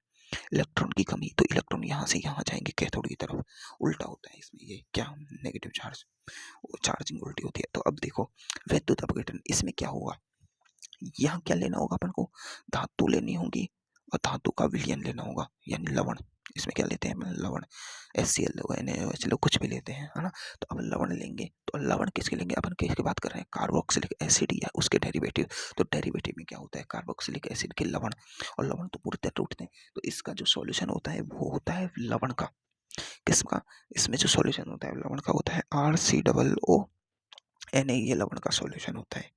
इलेक्ट्रॉन की कमी, तो इलेक्ट्रॉन यहाँ से यहाँ जाएंगे कैथोड की तरफ, उल्टा होता है इसमें, ये क्या नेगेटिव चार्ज, चार्जिंग उल्टी होती है। तो अब देखो विद्युत अपघटन, इसमें क्या होगा, यहाँ क्या लेना होगा अपन को, धातु लेनी होगी, और धातु का विलयन लेना होगा, यानी लवण। इसमें क्या लेते हैं अपन, लवण, HCl, NaOH, कुछ भी लेते हैं, है ना। तो अब लवण लेंगे, तो लवण किसके लेंगे, अपन किसकी बात कर रहे हैं, कार्बोक्सिलिक एसिड या उसके डेरिवेटिव। तो डेरिवेटिव में क्या होता है, कार्बोक्सिलिक एसिड के लवण, और लवण तो पूरी तरह टूटते हैं। तो इसका जो सॉल्यूशन होता है वो होता है लवण का, किसका, इसमें जो सॉल्यूशन होता है लवण का होता है RCOO Na, ये लवण का सॉल्यूशन होता है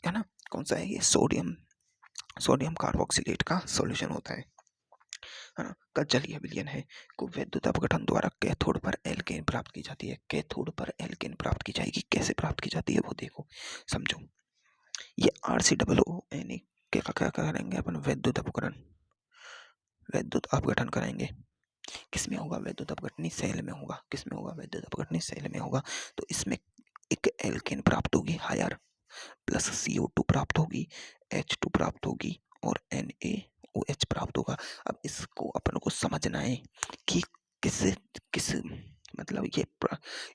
ना। कौन सा है ये, सोडियम, सोडियम कार्बोक्सिलेट का सॉल्यूशन होता है ना, का जलीय विलयन है। को विद्युत अपघटन द्वारा कैथोड पर एल्केन प्राप्त की जाती है, कैथोड पर एल्केन प्राप्त की जाएगी, कैसे प्राप्त की जाती है वो देखो, समझो। ये RCOO क्या क्या करेंगे अपन, विद्युत अपघटन, विद्युत अपघटन करेंगे, किसमें होगा, विद्युत अपघटनी सेल में होगा, किसमें होगा, विद्युत अपघटनी सेल में होगा। तो इसमें एक एल्केन प्राप्त होगी हायर, प्लस CO2 प्राप्त होगी, H2 प्राप्त होगी, और NaOH प्राप्त होगा। अब इसको अपन को समझना है कि किस किस मतलब ये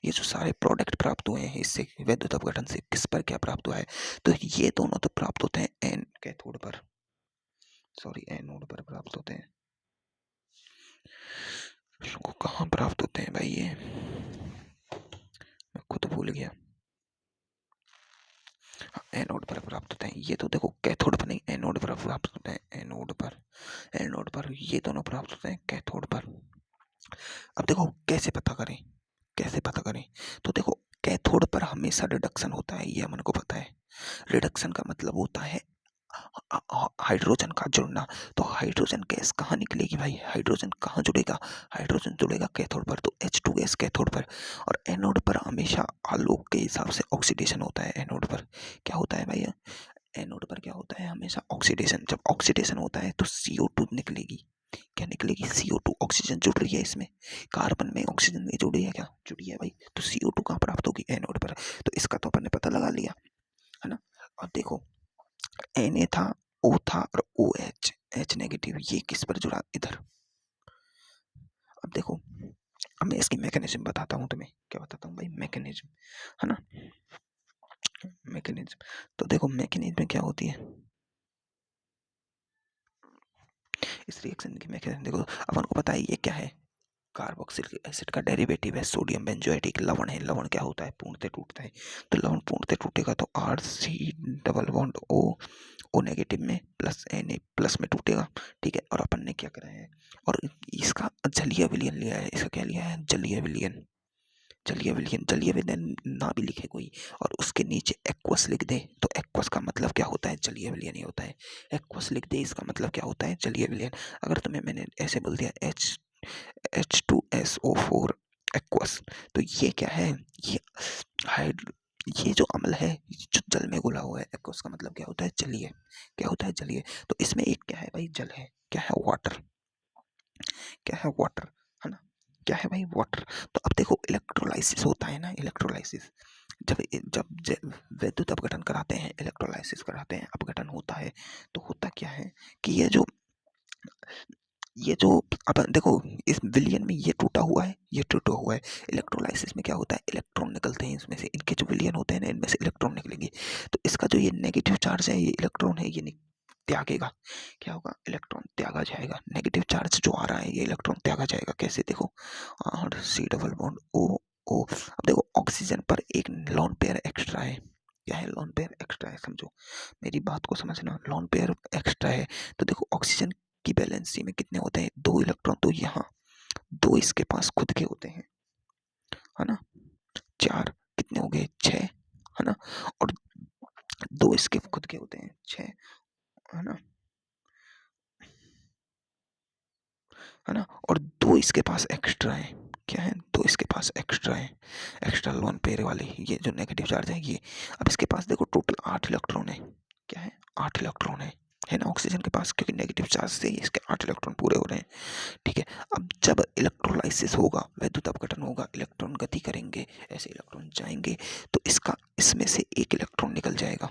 जो सारे प्रोडक्ट प्राप्त हुए हैं इससे, विद्युत अपघटन से किस पर क्या प्राप्त हुआ है, तो ये दोनों तो प्राप्त होते हैं एन कैथोड पर, सॉरी एनोड पर प्राप्त होते हैं। को कहाँ प्राप्त होते हैं भाई, ये मैं खुद भूल गया, एनोड पर प्राप्त होते हैं। ये तो देखो कैथोड पर नहीं, एनोड पर प्राप्त होते हैं, एनोड पर, एनोड पर ये दोनों प्राप्त होते हैं कैथोड पर। अब देखो कैसे पता करें, कैसे पता करें, तो देखो कैथोड पर हमेशा रिडक्शन होता है, ये हमको पता है। रिडक्शन का मतलब होता है हाइड्रोजन का जुड़ना। तो हाइड्रोजन गैस कहाँ निकलेगी भाई, हाइड्रोजन कहाँ जुड़ेगा, हाइड्रोजन जुड़ेगा कैथोड पर, तो H2 गैस कैथोड पर। और एनोड पर हमेशा आलोक के हिसाब से ऑक्सीडेशन होता है, एनोड पर क्या होता है भैया, एनोड पर क्या होता है हमेशा ऑक्सीडेशन। जब ऑक्सीडेशन होता है तो CO2 निकलेगी, क्या निकलेगी, CO2, ऑक्सीजन जुड़ रही है इसमें, कार्बन में ऑक्सीजन नहीं जुड़ी है, क्या जुड़ी है भाई, तो CO2 कहाँ प्राप्त होगी, एनोड पर। तो इसका तो अपन ने पता लगा लिया, है ना। अब देखो Na था, O था, और OH, H नेगेटिव, ये किस पर जुड़ा, इधर। अब देखो, अब मैं इसकी मैकेनिज्म बताता हूँ तुम्हें, क्या बताता हूँ भाई, मैकेनिज्म, है ना, मैकेनिज्म। तो देखो मैकेनिज्म में क्या होती है, इस रिएक्शन की मैकेनिज्म देखो, अपन को पता है ये क्या है, कार्बोक्सिलिक एसिड का डेरिवेटिव है सोडियम बेंजोएटिक, लवण है, लवण क्या होता है, पूर्णतः टूटता है। तो लवण पूर्णतः टूटेगा तो RC double bond O negative में प्लस Na प्लस में टूटेगा, ठीक है। और अपन ने क्या करा है, और इसका जलीय विलयन लिया है, इसका क्या लिया है, जलीय विलयन, जलीय विलयन, जलीय विलयन ना भी लिखे कोई और उसके नीचे एक्वस लिख दे, तो एक्वस का मतलब क्या होता है, जलीय विलयन ही होता है। एक्वस लिख दे, इसका मतलब क्या होता है, जलीय विलयन। अगर तुम्हें मैंने ऐसे बोल दिया H2SO4 एक्वस, तो ये क्या है, ये हाइड्रो, ये जो अम्ल है जो जल में घुला हुआ है, एक्वस का मतलब क्या होता है, जलीय, क्या होता है, जलीय। तो इसमें एक क्या है भाई, जल है, क्या है, वाटर, क्या है, वाटर, है ना, क्या है भाई, वाटर। तो अब देखो इलेक्ट्रोलाइसिस होता है ना, इलेक्ट्रोलाइसिस, जब जब विद्युत अपघटन कराते हैं, इलेक्ट्रोलाइसिस कराते हैं, अपघटन होता है, तो होता क्या है कि ये जो अपन देखो, इस विलयन में ये टूटा हुआ है, ये टूटा हुआ है। इलेक्ट्रोलाइसिस में क्या होता है, इलेक्ट्रॉन निकलते हैं इसमें से, इनके जो विलयन होते हैं ना, इनमें से इलेक्ट्रॉन निकलेंगे। तो इसका जो ये नेगेटिव चार्ज है, ये इलेक्ट्रॉन है, ये त्यागेगा, क्या होगा, इलेक्ट्रॉन त्यागा जाएगा, नेगेटिव चार्ज जो आ रहा है ये इलेक्ट्रॉन त्यागा जाएगा, कैसे देखो, और C double bond O O। अब देखो ऑक्सीजन पर एक लोन पेयर एक्स्ट्रा है, क्या है, लोन पेयर एक्स्ट्रा है। समझो, मेरी बात को समझना, लोन पेयर एक्स्ट्रा है। तो देखो ऑक्सीजन की वैलेंसी में कितने होते हैं, 2 इलेक्ट्रॉन, तो यहाँ 2 इसके पास खुद के होते हैं, है ना। 4 कितने हो गए, 6, है ना। और 2 इसके खुद के होते हैं, 6, है ना, है ना। और 2 इसके पास एक्स्ट्रा है, क्या है, 2 इसके पास एक्स्ट्रा है, एक्स्ट्रा लोन पेयर वाले, ये जो नेगेटिव चार्ज है ये। अब इसके पास देखो टोटल 8 इलेक्ट्रॉन है, क्या है, 8 इलेक्ट्रॉन है ना ऑक्सीजन के पास, क्योंकि नेगेटिव चार्ज से ही इसके 8 इलेक्ट्रॉन पूरे हो रहे हैं, ठीक है। अब जब इलेक्ट्रोलाइसिस होगा, वैद्युत अपघटन होगा, इलेक्ट्रॉन गति करेंगे, ऐसे इलेक्ट्रॉन जाएंगे, तो इसका इसमें से एक इलेक्ट्रॉन निकल जाएगा,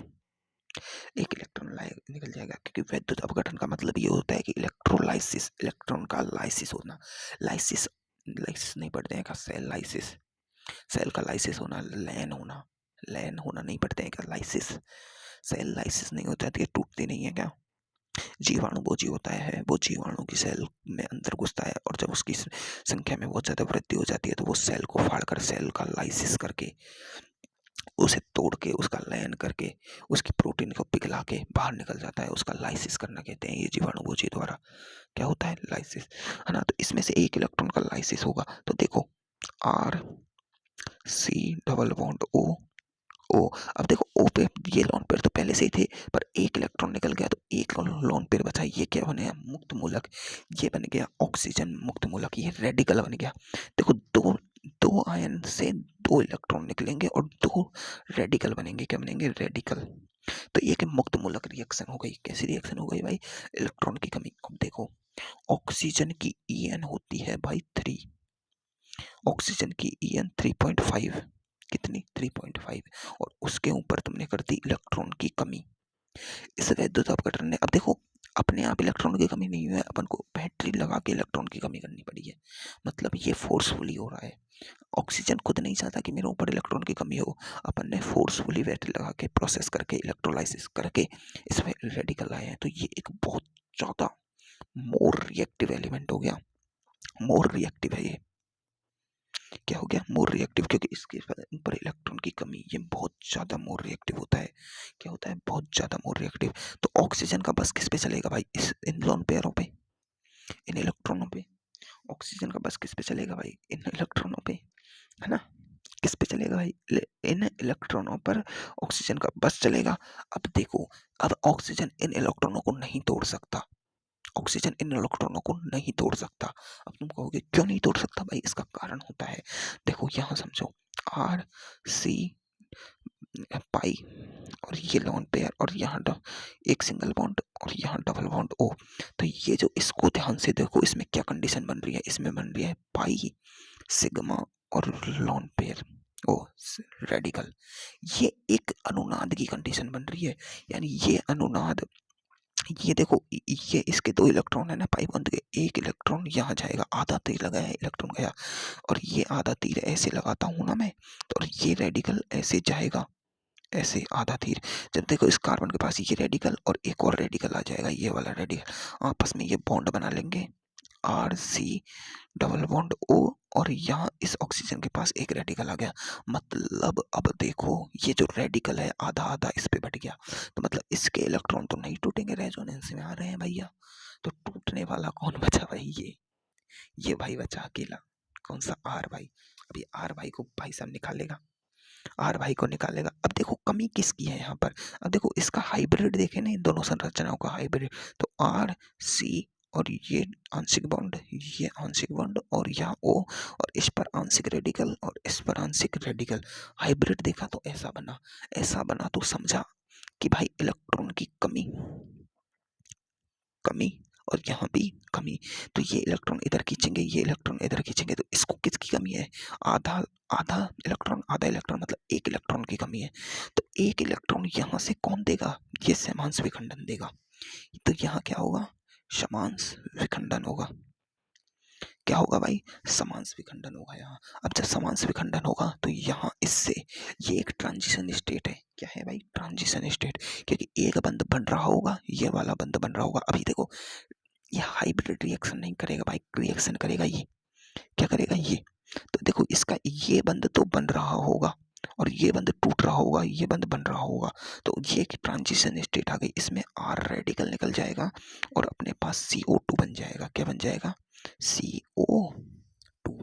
एक इलेक्ट्रॉन निकल जाएगा, क्योंकि वैद्युत अपघटन का मतलब ये होता है कि इलेक्ट्रोलाइसिस, इलेक्ट्रॉन का लाइसिस होना। लाइसिस, लाइसिस नहीं पढ़ते हैं क्या, सेल लाइसिस, सेल का लाइसिस होना, लैन होना, लैन होना नहीं पढ़ते हैं क्या, लाइसिस, सेल लाइसिस नहीं होता है तो ये टूटती नहीं है क्या। जीवाणु भोजी होता है, वो जीवाणु की सेल में अंदर घुसता है, और जब उसकी संख्या में बहुत ज्यादा वृद्धि हो जाती है तो वो सेल को फाड़कर, सेल का लाइसिस करके, उसे तोड़ के, उसका लयन करके, उसकी प्रोटीन को पिघला के बाहर निकल जाता है, उसका लाइसिस करना कहते हैं, ये जीवाणुभोजी द्वारा क्या होता है, लाइसिस, है ना। तो इसमें से एक इलेक्ट्रॉन का लाइसिस होगा, तो देखो R C double bond O, O. अब देखो ओ पे ये लोन पेयर तो पहले से ही थे, पर एक इलेक्ट्रॉन निकल गया तो एक लोन पेयर बचा, ये क्या बने, मुक्त मूलक, ये बन गया ऑक्सीजन मुक्त मूलक, ये रेडिकल बन गया। देखो दो दो आयन से 2 इलेक्ट्रॉन निकलेंगे और 2 रेडिकल बनेंगे, क्या बनेंगे, रेडिकल। तो ये कि मुक्त मूलक रिएक्शन हो गई, कैसी रिएक्शन हो गई भाई, इलेक्ट्रॉन की कमी। अब देखो ऑक्सीजन की En होती है भाई 3, ऑक्सीजन की En 3.5, कितनी, 3.5, और उसके ऊपर तुमने कर दी इलेक्ट्रॉन की कमी, इस वैद्युत अपघटन ने। अब देखो अपने आप इलेक्ट्रॉन की कमी नहीं हुई है, अपन को बैटरी लगा के इलेक्ट्रॉन की कमी करनी पड़ी है, मतलब ये फोर्सफुली हो रहा है। ऑक्सीजन खुद नहीं चाहता कि मेरे ऊपर इलेक्ट्रॉन की कमी हो, अपन ने फोर्सफुली बैटरी लगा के, प्रोसेस करके, इलेक्ट्रोलाइसिस करके इसमें रेडिकल आए हैं। तो ये एक बहुत ज्यादा मोर रिएक्टिव एलिमेंट हो गया, मोर रिएक्टिव है ये, क्या हो गया, मोर रिएक्टिव, क्योंकि इसके ऊपर इलेक्ट्रॉन की कमी, ये बहुत ज्यादा मोर रिएक्टिव होता है, क्या होता है, बहुत ज्यादा मोर रिएक्टिव। तो ऑक्सीजन का बस किस पे चलेगा भाई, इस इन लोन पेयरों पे, इन इलेक्ट्रॉनों पे। ऑक्सीजन का बस किस पे चलेगा भाई, इन इलेक्ट्रॉनों पे, है ना। किस पे चलेगा भाई, इन इलेक्ट्रॉनों पर ऑक्सीजन का बस चलेगा। अब देखो, अब ऑक्सीजन इन इलेक्ट्रॉनों को नहीं तोड़ सकता, ऑक्सीजन इन इलेक्ट्रॉनों को नहीं तोड़ सकता। अब तुम कहोगे क्यों नहीं तोड़ सकता भाई, इसका कारण होता है, देखो यहाँ समझो, आर सी पाई, और ये लोन पेयर, और यहाँ एक सिंगल बॉन्ड, और यहाँ डबल बॉन्ड ओ। तो ये जो, इसको ध्यान से देखो, इसमें क्या कंडीशन बन रही है, इसमें बन रही है पाई सिग्मा और लोन पेयर ओ रेडिकल, ये एक अनुनाद की कंडीशन बन रही है, यानी ये अनुनाद, ये देखो ये इसके 2 इलेक्ट्रॉन है ना पाई बॉन्ड के, एक इलेक्ट्रॉन यहाँ जाएगा, आधा तीर लगाया है, इलेक्ट्रॉन गया, और ये आधा तीर ऐसे लगाता हूँ ना मैं, तो और ये रेडिकल ऐसे जाएगा, ऐसे आधा तीर, जब देखो इस कार्बन के पास ये रेडिकल और एक और रेडिकल आ जाएगा, ये वाला रेडिकल, आपस में ये बॉन्ड बना लेंगे, R C double bond O, और यहाँ इस ऑक्सीजन के पास एक रेडिकल आ गया, मतलब अब देखो ये जो रेडिकल है आधा आधा इस पे बढ़ गया, तो मतलब इसके इलेक्ट्रॉन तो नहीं टूटेंगे, रेजोनेंस में आ रहे हैं भैया, तो टूटने वाला कौन बचा भाई, ये भाई बचा अकेला, कौन सा, आर भाई। अभी आर भाई को भाई साहब निकालेगा, आर भाई को निकालेगा। अब देखो कमी किसकी है यहाँ पर, अब देखो इसका हाइब्रिड देखे ना, इन दोनों संरचनाओं का हाइब्रिड, तो आर सी, और ये आंशिक बॉन्ड, ये आंशिक बॉन्ड, और यहाँ ओ, और इस पर आंशिक रेडिकल और इस पर आंशिक रेडिकल, हाइब्रिड देखा तो ऐसा बना, ऐसा बना तो समझा कि भाई इलेक्ट्रॉन की कमी, कमी, और यहाँ भी कमी, तो ये इलेक्ट्रॉन इधर खींचेंगे, ये इलेक्ट्रॉन इधर खींचेंगे, तो इसको किसकी कमी है, आधा, आधा इलेक्ट्रॉन मतलब एक इलेक्ट्रॉन की कमी है, तो एक इलेक्ट्रॉन यहाँ से कौन देगा, ये समांश विखंडन देगा, तो यहाँ क्या होगा, समांश विखंडन होगा, क्या होगा भाई, समांश विखंडन होगा यहाँ। अब जब समांश विखंडन होगा तो यहाँ इससे, ये एक ट्रांजिशन स्टेट है, क्या है भाई, ट्रांजिशन स्टेट, क्योंकि एक बंद बन रहा होगा, ये वाला बंद बन रहा होगा। अभी देखो ये हाइब्रिड रिएक्शन नहीं करेगा भाई, रिएक्शन करेगा ये, क्या करेगा ये, तो देखो इसका ये बंद तो बन रहा होगा, और ये बंद टूट रहा होगा, ये बंद बन रहा होगा। तो ये एक ट्रांजिशन स्टेट आ गई, इसमें आर रेडिकल निकल जाएगा और अपने पास CO2 बन जाएगा। क्या बन जाएगा? CO2।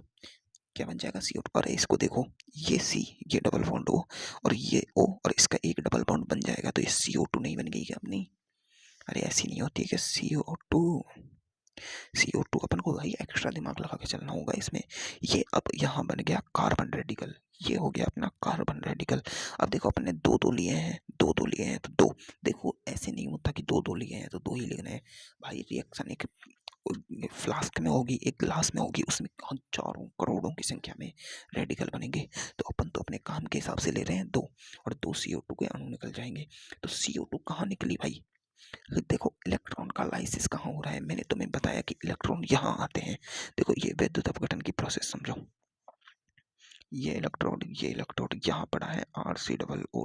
क्या बन जाएगा? CO2। और इसको देखो, ये C, ये डबल बॉन्ड O और ये O और इसका एक डबल बॉन्ड बन जाएगा, तो ये CO2 नहीं बन गई क्या अपनी? अरे ऐसी नहीं होती है कि CO2 अपन को भाई एक्स्ट्रा दिमाग लगा के चलना होगा इसमें। ये अब यहाँ बन गया कार्बन रेडिकल, ये हो गया अपना कार्बन रेडिकल। अब देखो अपने दो दो लिए हैं, दो दो लिए हैं तो दो। देखो ऐसे नहीं होता कि दो दो लिए हैं तो दो ही लिखना है भाई। रिएक्शन एक फ्लास्क में होगी, एक गिलास में होगी, उसमें हजारों करोड़ों की संख्या में रेडिकल बनेंगे। तो अपन तो अपने काम के हिसाब से ले रहे हैं दो, और दो CO2 के अणु निकल जाएंगे। तो CO2 कहाँ निकली भाई? देखो इलेक्ट्रॉन का लाइसिस कहाँ हो रहा है, मैंने तुम्हें बताया कि इलेक्ट्रॉन यहाँ आते हैं। देखो ये विद्युत अपघटन की प्रोसेस समझो। ये इलेक्ट्रोड यहाँ पड़ा है Rc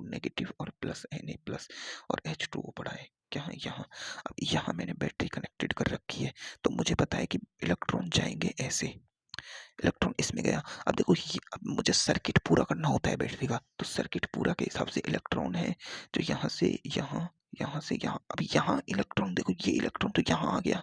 नेगेटिव और प्लस Na प्लस और H2O पड़ा है क्या है यहाँ। अब यहाँ मैंने बैटरी कनेक्टेड कर रखी है, तो मुझे पता है कि इलेक्ट्रॉन जाएंगे ऐसे। इलेक्ट्रॉन इसमें गया। अब देखो ये, अब मुझे सर्किट पूरा करना होता है बैटरी का, तो सर्किट पूरा के हिसाब से इलेक्ट्रॉन है जो यहाँ से यहाँ, यहाँ से यहाँ। अब यहाँ इलेक्ट्रॉन देखो, ये इलेक्ट्रॉन तो यहाँ आ गया,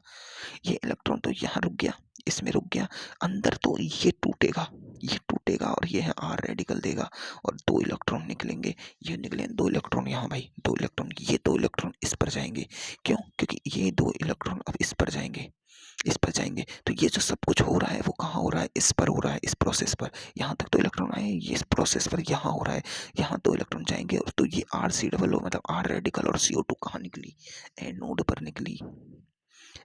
ये इलेक्ट्रॉन तो यहाँ रुक गया, इसमें रुक गया। अंदर तो ये टूटेगा, ये टूटेगा और ये है आर रेडिकल देगा और दो इलेक्ट्रॉन निकलेंगे। ये निकले दो इलेक्ट्रॉन यहाँ भाई, दो इलेक्ट्रॉन, ये दो इलेक्ट्रॉन इस पर जाएंगे। क्यों? क्योंकि ये दो इलेक्ट्रॉन अब इस पर जाएंगे, इस पर जाएंगे। तो ये जो सब कुछ हो रहा है वो कहाँ हो रहा है? इस पर हो रहा है, इस प्रोसेस पर। यहाँ तक तो इलेक्ट्रॉन आए, ये इस प्रोसेस पर यहाँ हो रहा है। यहाँ दो इलेक्ट्रॉन जाएंगे और तो ये Rc मतलब आर रेडिकल और CO2 कहाँ निकली? एनोड पर निकली,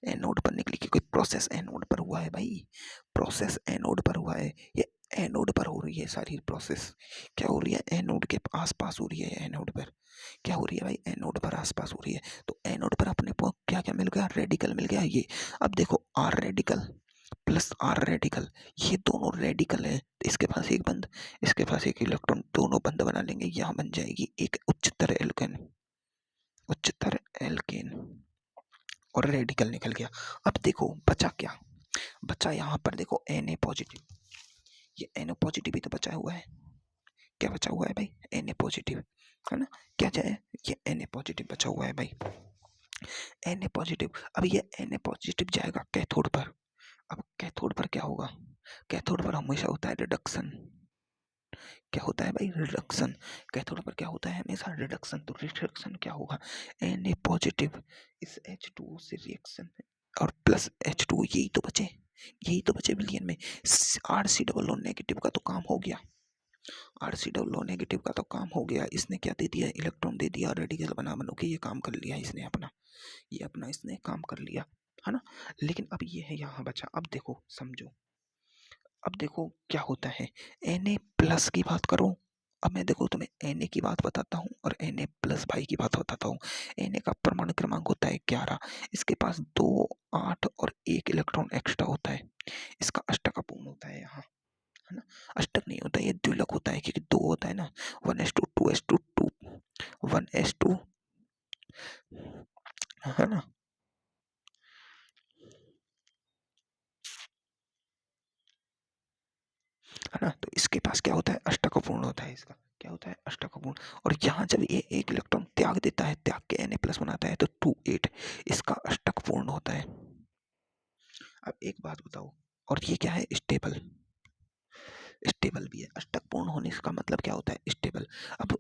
एनोड पर निकली, क्योंकि प्रोसेस एनोड पर हुआ है भाई, प्रोसेस एनोड पर हुआ है। ये एनोड पर हो रही है सारी प्रोसेस। क्या हो रही है? एनोड के आसपास हो रही है, एनोड पर क्या हो रही है भाई? एनोड पर आसपास हो रही है। तो एनोड पर अपने को क्या क्या मिल गया? रेडिकल मिल गया ये। अब देखो R radical plus R radical, ये दोनों रेडिकल है, इसके पास एक बंद, इसके पास एक इलेक्ट्रॉन, दोनों बंद बना लेंगे, यहाँ बन जाएगी एक उच्चतर एल्केन, उच्चतर एल्केन और रेडिकल निकल गया। अब देखो बचा क्या? बचा यहाँ पर देखो Na पॉजिटिव, ये Na पॉजिटिव ही तो बचा हुआ है। क्या बचा हुआ है भाई? Na पॉजिटिव है ना। क्या जाए? ये Na पॉजिटिव बचा हुआ है भाई, Na पॉजिटिव। अब ये Na पॉजिटिव जाएगा कैथोड पर। अब कैथोड पर क्या होगा? कैथोड पर हमेशा होता है रिडक्शन। क्या होता है भाई? रिडक्शन। कैथोड पर क्या होता है? हमेशा रिडक्शन। तो रिडक्शन क्या होगा? Na पॉजिटिव इस H2O से रिएक्शन और प्लस H2O, यही तो बचे, यही तो बचे बिलियन में। Rc नेगेटिव का तो काम हो गया, Rc नेगेटिव का तो काम हो गया। इसने क्या दे दिया? इलेक्ट्रॉन दे दिया, रेडिकल बनो के ये काम कर लिया इसने अपना, ये अपना इसने काम कर लिया, है ना। लेकिन अब ये है यहाँ बचा। अब देखो समझो, अब देखो क्या होता है। Na प्लस की बात करो, अब मैं देखो तुम्हें Na की बात बताता हूँ और Na प्लस भाई की बात बताता हूँ। Na का परमाणु क्रमांक होता है 11, इसके पास 2, 8 और 1 इलेक्ट्रॉन एक्स्ट्रा होता है। इसका अष्टक अपूर्ण होता है यहाँ, है ना। अष्टक नहीं होता, ये द्विलक होता है, क्योंकि दो होता है ना, 1s2 2s2 2 1s2, है ना। है ना। तो इसके पास क्या होता है? अष्टक अपूर्ण होता है, इसका क्या होता है? अष्टक अपूर्ण। और यहाँ जब ये एक इलेक्ट्रॉन त्याग देता है, त्याग के Na प्लस बनाता है, तो 2 8 इसका अष्टक पूर्ण होता है। अब एक बात बताओ, और ये क्या है? स्टेबल, स्टेबल भी है। अष्टक पूर्ण होने का मतलब क्या होता है? स्टेबल। अब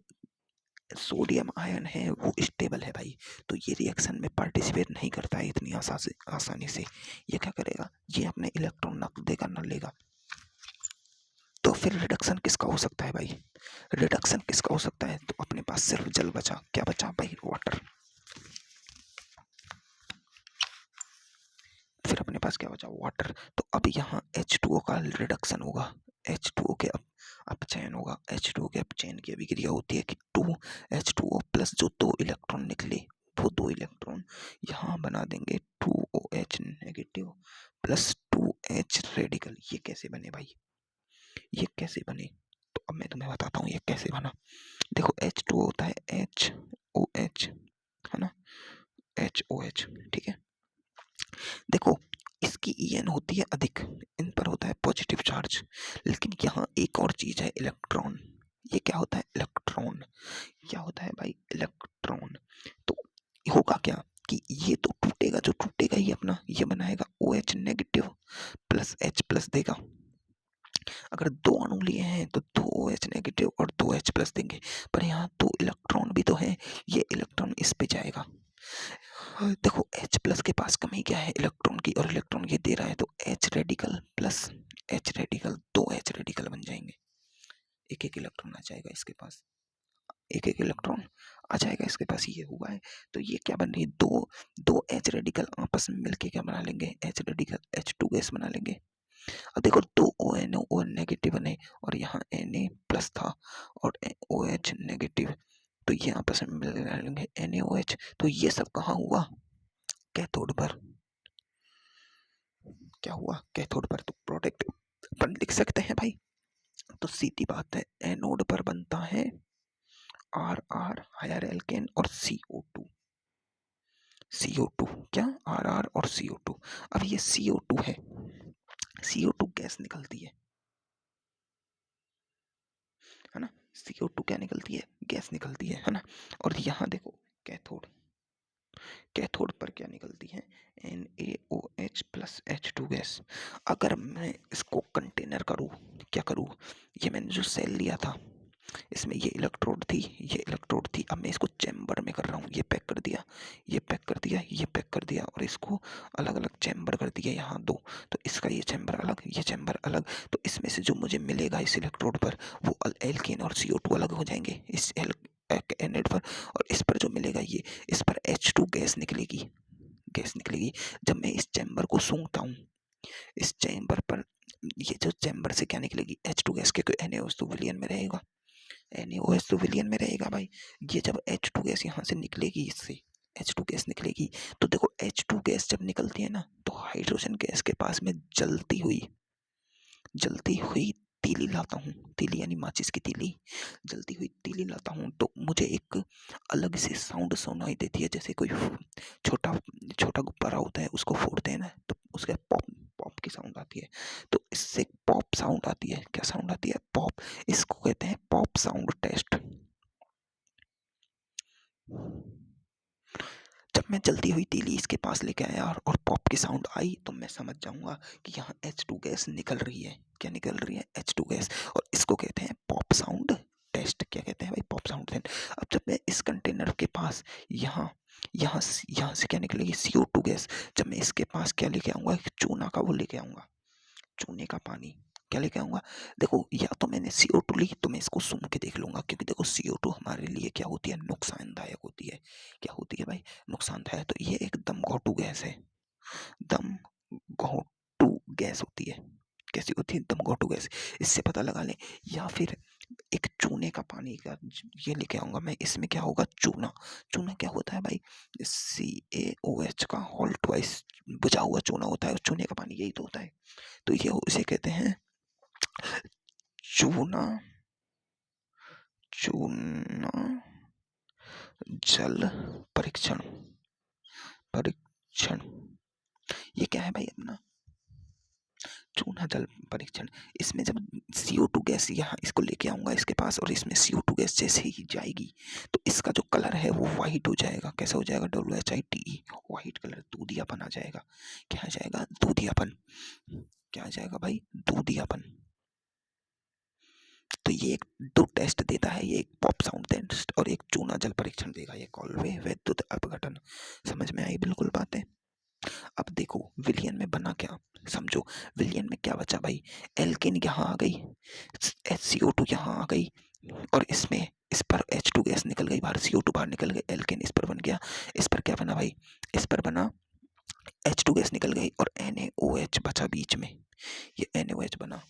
सोडियम आयन है वो स्टेबल है भाई, तो ये रिएक्शन में पार्टिसिपेट नहीं करता है इतनी आसानी से। ये क्या करेगा? ये अपने इलेक्ट्रॉन न देगा न लेगा। तो फिर रिडक्शन किसका हो सकता है भाई? रिडक्शन किसका हो सकता है? तो अपने पास सिर्फ जल बचा। क्या बचा भाई? वाटर। फिर अपने पास क्या बचा? वाटर। तो अब यहाँ H2O का रिडक्शन होगा, H2O के अपचयन होगा। H2O के अपचयन की अभिक्रिया होती है कि 2H2O प्लस जो दो इलेक्ट्रॉन निकले, वो दो इलेक्ट्रॉन यहाँ बना देंगे 2OH negative plus 2H radical. ये कैसे बने भाई? ये कैसे बने? तो अब मैं तुम्हें बताता हूँ ये कैसे बना। देखो H2O होता है HOH, है ना, HOH, ठीक है। देखो इसकी En होती है अधिक, इन पर होता है पॉजिटिव चार्ज। लेकिन यहाँ एक और चीज है, इलेक्ट्रॉन। ये क्या होता है? इलेक्ट्रॉन। क्या होता है भाई? इलेक्ट्रॉन। तो होगा क्या कि ये तो टूटेगा, जो टूटेगा ही अपना ये बनाएगा OH negative plus H plus देगा। अगर दो अणु लिए हैं तो दो OH नेगेटिव और दो H प्लस देंगे, पर यहाँ दो इलेक्ट्रॉन भी तो है, ये इलेक्ट्रॉन इस पे जाएगा। देखो H प्लस के पास कमी क्या है? इलेक्ट्रॉन की, और इलेक्ट्रॉन ये दे रहा है, तो H radical plus H radical, दो H रेडिकल बन जाएंगे। एक एक इलेक्ट्रॉन आ जाएगा इसके पास, एक एक इलेक्ट्रॉन आ जाएगा इसके पास, ये हुआ है। तो ये क्या बन रही है? दो दो H रेडिकल आपस में मिलके क्या बना लेंगे? H रेडिकल H2 गैस बना लेंगे। अब देखो दो ओ नेगेटिव बने और यहाँ Na प्लस था और OH नेगेटिव, तो ये आपस में मिल लेंगे NaOH। तो ये सब कहाँ हुआ? कैथोड पर। क्या हुआ? कैथोड पर। तो प्रोडक्ट अपन लिख सकते हैं भाई। तो सीधी बात है, एनोड पर बनता है RR हायर एल्केन और CO2। क्या? RR और CO2। अब ये CO2 है, CO2 गैस निकलती है ना? CO2 क्या निकलती है? गैस निकलती है ना? और यहाँ देखो कैथोड, कैथोड पर क्या निकलती है? NaOH plus H2 gas. अगर मैं इसको कंटेनर करूँ, क्या करूँ? ये मैंने जो सेल लिया था, इसमें ये इलेक्ट्रोड थी, ये इलेक्ट्रोड थी। अब मैं इसको चैम्बर में कर रहा हूँ, ये पैक कर दिया, ये पैक कर दिया, ये पैक कर दिया, और इसको अलग अलग चैम्बर कर दिया, यहाँ दो। तो इसका ये चैम्बर अलग, ये चैम्बर अलग। तो इसमें से जो मुझे मिलेगा इस इलेक्ट्रोड पर, वो एल्केन और CO2 अलग हो जाएंगे इस एनेड पर। और इस पर जो मिलेगा ये, इस पर H2 गैस निकलेगी, गैस निकलेगी। जब मैं इस चैम्बर को सूंघता हूँ, इस चैम्बर पर ये जो चैम्बर से क्या निकलेगी? H2 गैस, क्योंकि NaOH तो विलियन में रहेगा, NaOH तो विलियन में रहेगा भाई। ये जब H2 गैस यहाँ से निकलेगी, इससे H2 गैस निकलेगी, तो देखो H2 गैस जब निकलती है ना, तो हाइड्रोजन गैस के पास में जलती हुई तीली लाता हूँ, तीली यानी माचिस की तीली, जलती हुई तीली लाता हूँ, तो मुझे एक अलग से साउंड सुनाई देती है, जैसे कोई छोटा छोटा गुब्बारा होता है, उसको फोड़ते हैं ना, तो उसके पॉप पॉप की साउंड आती है। तो इससे पॉप साउंड आती है। क्या साउंड आती है? पॉप। इसको कहते हैं पॉप साउंड टेस्ट। जब मैं जलती हुई तीली इसके पास लेके आया और पॉप की साउंड आई, तो मैं समझ जाऊंगा कि यहाँ H2 गैस निकल रही है। क्या निकल रही है? H2 gas. और इसको कहते हैं पॉप साउंड टेस्ट। क्या कहते हैं भाई? Pop sound test. अब जब मैं इस कंटेनर के पास यहाँ यहाँ से क्या निकलेगी? CO2 gas. जब मैं इसके पास क्या लेके आऊंगा? चूना का वो लेके आऊंगा, चूने का पानी। क्या लेके आऊंगा? देखो, या तो मैंने CO2 ली, तो मैं इसको सूंघ के देख लूंगा, क्योंकि देखो CO2 हमारे लिए क्या होती है? नुकसानदायक होती है। क्या होती है भाई? नुकसानदायक। तो ये एक दम घोटू गैस है, दम घोटू गैस होती है। कैसी होती है? दम घोटू गैस। इससे पता लगा लें। या फिर एक चूने का पानी का ये लेके आऊंगा मैं, इसमें क्या होगा? चूना। चूना क्या होता है भाई? CaOH का होल ट्वाइस बुझा हुआ चूना होता है, और चूने का पानी यही तो होता है। तो ये उसे कहते हैं चूना, चूना जल परीक्षण, परीक्षण। ये क्या है भाई? अपना चूना जल परीक्षण। इसमें जब CO2 गैस यहाँ इसको लेके आऊंगा इसके पास, और इसमें CO2 गैस जैसे ही जाएगी, तो इसका जो कलर है वो वाइट हो जाएगा। कैसा हो जाएगा? WHITE, वाइट कलर, दूधियापन आ जाएगा। क्या आ जाएगा? दूधियापन। क्या आ जाएगा भाई? दूधियापन। तो ये एक दो टेस्ट देता है, ये एक पॉप साउंड टेस्ट और एक चूना जल परीक्षण देगा, ये कॉलवे वैद्युत अपघटन। समझ में आई बिल्कुल बातें? अब देखो विलियन में बना क्या, समझो। विलियन में क्या बचा भाई? एल्केन यहाँ आ गई, HCO2 यहाँ आ गई, और इसमें इस पर H2 गैस निकल गई बाहर, CO2 बाहर निकल गई, एल्केन इस पर बन गया। इस पर क्या बना भाई? इस पर बना H2 गैस निकल गई, और NaOH बचा बीच में। ये NaOH बना,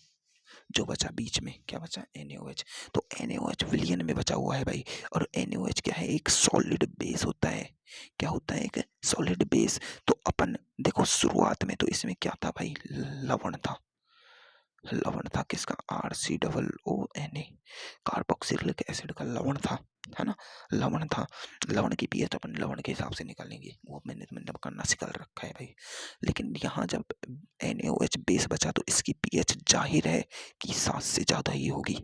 जो बचा बीच में, क्या बचा? NaOH। तो NaOH विलियन में बचा हुआ है भाई। और NaOH क्या है? एक सॉलिड बेस होता है। क्या होता है? एक सॉलिड बेस। तो अपन देखो शुरुआत में तो इसमें क्या था भाई? लवण था, लवण था। किसका? RCOONA, कार्बोक्सिलिक एसिड का लवण था, है ना? लवण था। लवण की पीएच अपन लवण के हिसाब से निकालेंगे, वो मैंने करना सिखा रखा है भाई। लेकिन यहाँ जब NaOH बेस बचा, तो इसकी पीएच जाहिर है कि 7 से ज़्यादा ही होगी।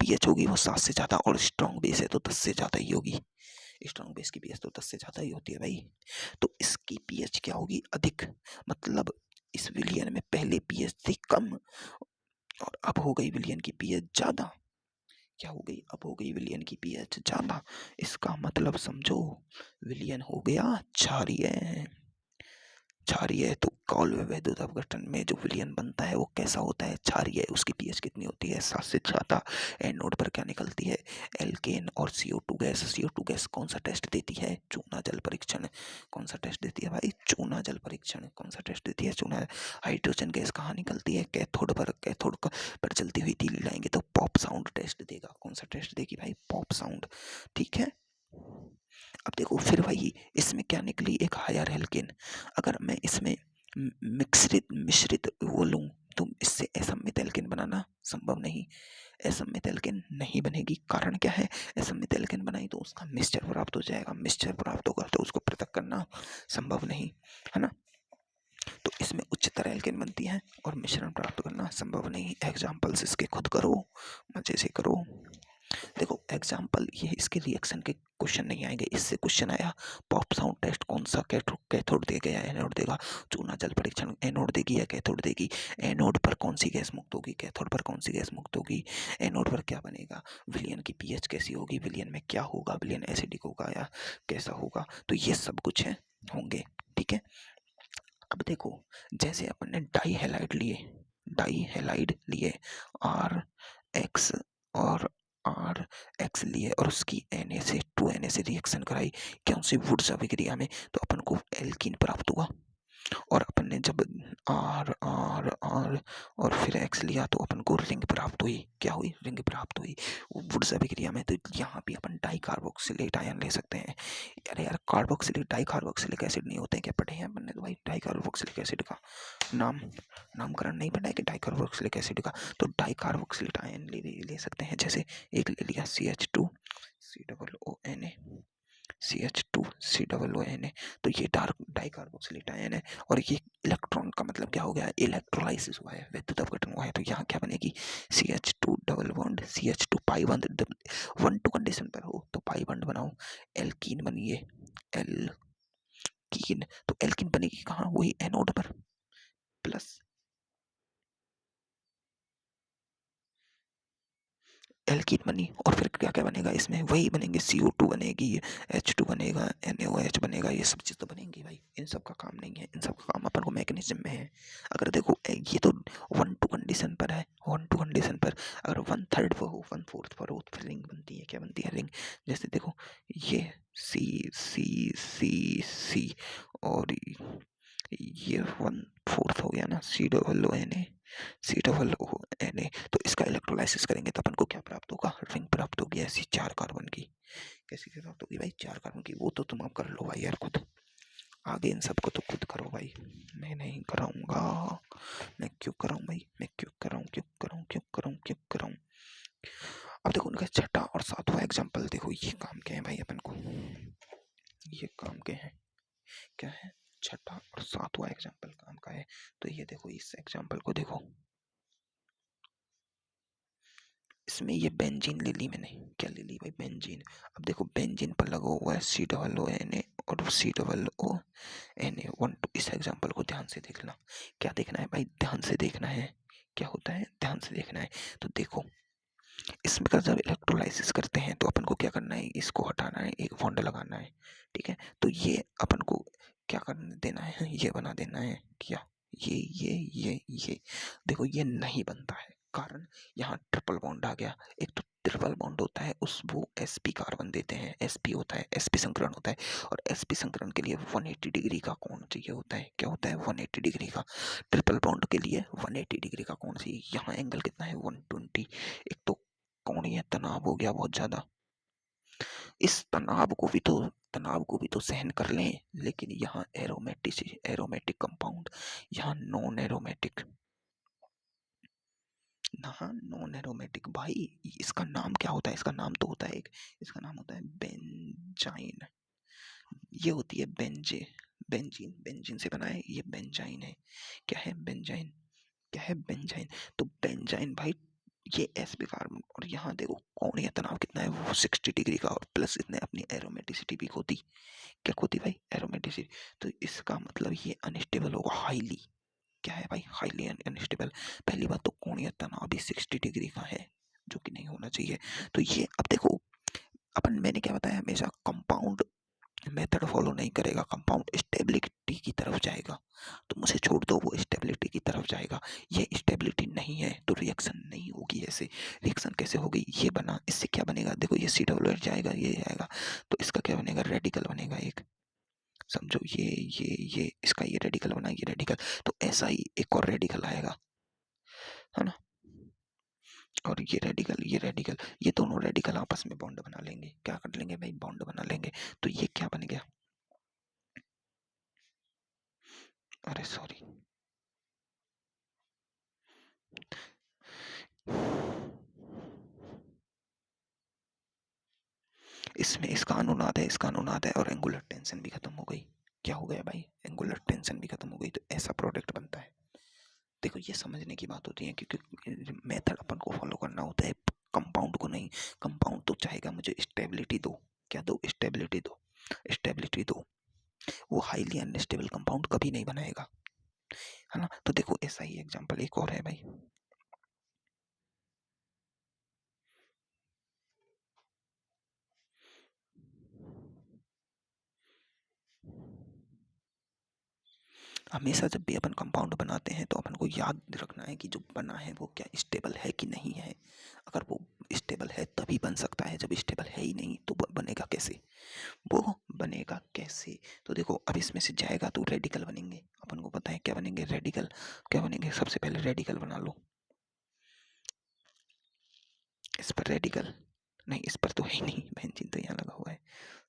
पीएच होगी वो 7 से ज़्यादा, और स्ट्रॉन्ग बेस है तो 10 से ज़्यादा ही होगी। स्ट्रॉन्ग बेस की पीएच तो 10 से ज़्यादा ही होती है भाई। तो इसकी पीएच क्या होगी? अधिक। मतलब इस विलियन में पहले पीएच थी कम और अब हो गई विलियन की पीएच ज़्यादा। क्या हो गई? अब हो गई विलियन की पीएच ज़्यादा। इसका मतलब समझो, विलियन हो गया क्षारीय। क्षारीय तो कॉल वैद्युत अपघटन में जो विलयन बनता है वो कैसा होता है? क्षारीय। उसकी पीएच कितनी होती है? 7 से ज़्यादा। एनोड पर क्या निकलती है? एल्केन और CO2 गैस। CO2 गैस कौन सा टेस्ट देती है? चूना जल परीक्षण। कौन सा टेस्ट देती है भाई? चूना जल परीक्षण। कौन सा टेस्ट देती है? चूना। हाइड्रोजन गैस कहाँ निकलती है? कैथोड पर। कैथोड पर जलती हुई तीली लाएंगे तो पॉप साउंड टेस्ट देगा। कौन सा टेस्ट देगी भाई? Pop sound. ठीक है। अब देखो फिर वही, इसमें क्या निकली? एक हायर एल्केन। अगर मैं इसमें मिश्रित मिश्रित वो लूँ तो इससे असम्मित एल्केन बनाना संभव नहीं। असम्मित एल्केन नहीं बनेगी। कारण क्या है? असम्मित एल्केन बनाई तो उसका मिक्सचर प्राप्त हो जाएगा। मिक्सचर प्राप्त होगा तो उसको पृथक करना संभव नहीं है ना। तो इसमें उच्चतर एल्केन बनती है और मिश्रण प्राप्त करना संभव नहीं। एग्जाम्पल्स इसके खुद करो, मजे से करो। देखो एग्जाम्पल ये, इसके रिएक्शन के क्वेश्चन नहीं आएंगे। इससे क्वेश्चन आया पॉप साउंड टेस्ट कौन सा कैथोड देगा या एनोड देगा? चूना जल परीक्षण एनोड देगी या कैथोड देगी? एनोड पर कौन सी गैस मुक्त होगी? कैथोड पर कौन सी गैस मुक्त होगी? एनोड पर क्या बनेगा? विलयन की पीएच कैसी होगी? विलयन में क्या होगा? विलयन एसिडिक होगा या कैसा होगा? तो ये सब कुछ है होंगे। ठीक है। अब देखो, जैसे अपन ने डाई हैलाइड लिए, डाई हैलाइड लिए आर एक्स और आर एक्स लिए और उसकी Na से 2Na से रिएक्शन कराई, क्या उनसे वुड्स अभिक्रिया में, तो अपन को एल्कीन प्राप्त हुआ। और अपन ने जब आर आर आर और फिर एक्स लिया तो अपन को रिंग प्राप्त हुई। क्या हुई? रिंग प्राप्त हुई वुड्स अभिक्रिया में। तो यहाँ भी अपन डाई कार्बोक्सिलेट आयन ले सकते हैं। अरे यार, कार्बोक्सिलिक डाई कार्बोक्सिलिक एसिड नहीं होते हैं क्या? पढ़े हैं अपन ने तो भाई डाई कार्बोक्सिलिक एसिड का नामकरण नहीं पढ़ा है कि डाई कार्बोक्सिलिक एसिड का। तो डाई कार्बोक्सिलेट आयन ले सकते हैं। जैसे एक ले लिया CH2COONA, CH2COONA, तो ये डाई कार्बोक्सिलेट आयन है। और ये इलेक्ट्रॉन का मतलब क्या हो गया? इलेक्ट्रोलाइसिस हुआ है, विद्युत अपघटन हुआ है। तो यहाँ क्या बनेगी? CH2 double bond CH2 pi bond 1 2 condition पर हो तो पाई बॉन्ड बनाओ, एल्कीन बनिए एल्कीन। तो एल्कीन बनेगी कहाँ? वही एनोड पर प्लस एल्कीन बनी। और फिर क्या क्या बनेगा इसमें? वही बनेंगे, CO2 बनेगी, H2 बनेगा, NaOH बनेगा। ये सब चीज़ तो बनेंगी भाई। इन सब का काम नहीं है, इन सब का काम अपन को मैकेनिज्म में है। अगर देखो ये तो 1 2 कंडीशन पर है, 1 2 कंडीशन पर। अगर 1/3 पर हो, 1/4 पर हो तो फिर रिंग बनती है। क्या बनती है? रिंग। जैसे देखो ये C और ये 1/4 हो गया ना, COONA। तो इसका इलेक्ट्रोलाइसिस करेंगे तो अपन को क्या प्राप्त होगा? रिंग प्राप्त होगी ऐसी 4 कार्बन की। कैसी प्राप्त होगी भाई? 4 कार्बन की। वो तो तुम अब कर लो भाई यार खुद। आगे इन सबको तो खुद करो भाई, मैं नहीं कराऊंगा। मैं क्यों कराऊं भाई? मैं क्यों कराऊं? अब देखो उनका छठा और सातवां एग्जाम्पल देखो, ये काम के हैं भाई अपन को। ये काम के हैं, क्या है? छठा और सातवां एग्जाम्पल काम का है। तो ये देखो, इस एग्जाम्पल को देखो, इसमें ये बेंजीन ले ली मैंने। क्या ले ली भाई? बेंजीन। अब देखो बेंजीन पर लगा हुआ है COONA और COONA 1 2। इस एग्जाम्पल को ध्यान से देखना। क्या देखना है भाई? ध्यान से देखना है। क्या होता है? ध्यान से देखना है। तो देखो इसमें का जब इलेक्ट्रोलाइसिस करते हैं तो अपन को क्या करना है? इसको हटाना है, एक बॉन्ड लगाना है। ठीक है। तो ये अपन को क्या करने देना है? ये बना देना है। क्या? ये देखो ये नहीं बनता है। कारण यहाँ ट्रिपल बॉन्ड आ गया। एक तो ट्रिपल बॉन्ड होता है उस वो sp कार्बन देते हैं, sp होता है, sp संकरण होता है। और sp संकरण के लिए 180 डिग्री का कोण चाहिए होता है। क्या होता है? 180 डिग्री का। ट्रिपल बॉन्ड के लिए 180 डिग्री का कोण चाहिए। यहाँ एंगल कितना है? 120। एक तो कोणीय तनाव हो गया बहुत ज्यादा। इस तनाव को भी तो सहन कर लें। लेकिन यहाँ एरोमेटिक कंपाउंड, यहाँ नॉन एरोमेटिक भाई। इसका नाम क्या होता है? इसका नाम तो होता है एक, इसका नाम होता है बेंजाइन। ये होती है बेंजीन। बेंजीन से बना है, ये बेंजाइन है। क्या है? बेंजाइन। क्या है? बेंजाइन। तो बेंजाइन भाई ये sp कार्बन, और यहाँ देखो कोणीय तनाव कितना है, वो 60 डिग्री का, और प्लस इतने अपनी एरोमेटिसिटी भी होती, क्या होती भाई, एरोमेटिसिटी। तो इसका मतलब ये अनस्टेबल होगा, हाईली, क्या है भाई, हाईली अनस्टेबल। पहली बात तो कोणीय तनाव भी 60 डिग्री का है, जो कि नहीं होना चाहिए। तो ये अब देखो, अपन मैंने क्या बताया, हमेशा कंपाउंड मेथड फॉलो नहीं करेगा, कंपाउंड स्टेबिलिटी की तरफ जाएगा, तो मुझे छोड़ दो, वो स्टेबिलिटी की तरफ जाएगा। ये स्टेबिलिटी नहीं है तो रिएक्शन नहीं होगी। ऐसे रिएक्शन कैसे होगी, ये बना, इससे क्या बनेगा, देखो ये COO जाएगा, ये जाएगा, तो इसका क्या बनेगा, रेडिकल बनेगा एक, समझो, ये इसका ये रेडिकल बना, ये रेडिकल, तो ऐसा ही एक और रेडिकल आएगा, है ना, और ये रेडिकल ये दोनों रेडिकल आपस में बॉन्ड बना लेंगे, क्या कर लेंगे भाई, बॉन्ड बना लेंगे। तो ये क्या बन गया, अरे सॉरी, इसमें इसका अनुनाद है, इसका अनुनाद है, और एंगुलर टेंशन भी खत्म हो गई। क्या हो गया भाई, एंगुलर टेंशन भी खत्म हो गई, तो ऐसा प्रोडक्ट बनता है। देखो ये समझने की बात होती है, क्योंकि मेथड अपन को फॉलो करना होता है, कंपाउंड को नहीं। कंपाउंड तो चाहेगा मुझे स्टेबिलिटी दो, क्या दो, स्टेबिलिटी दो, स्टेबिलिटी दो, वो हाईली अनस्टेबल कंपाउंड कभी नहीं बनाएगा, है ना। तो देखो ऐसा ही एग्जांपल एक और है भाई, हमेशा जब भी अपन कंपाउंड बनाते हैं तो अपन को याद रखना है कि जो बना है वो क्या स्टेबल है कि नहीं है। अगर वो स्टेबल है तभी बन सकता है, जब स्टेबल है ही नहीं तो बनेगा कैसे, वो बनेगा कैसे। तो देखो अब इसमें से जाएगा तो रेडिकल बनेंगे, अपन को पता है क्या बनेंगे, रेडिकल। क्या बनेंगे, सबसे पहले रेडिकल बना लो, इस पर रेडिकल, नहीं इस पर तो है ही नहीं, बेंजीन तो यहाँ लगा हुआ है,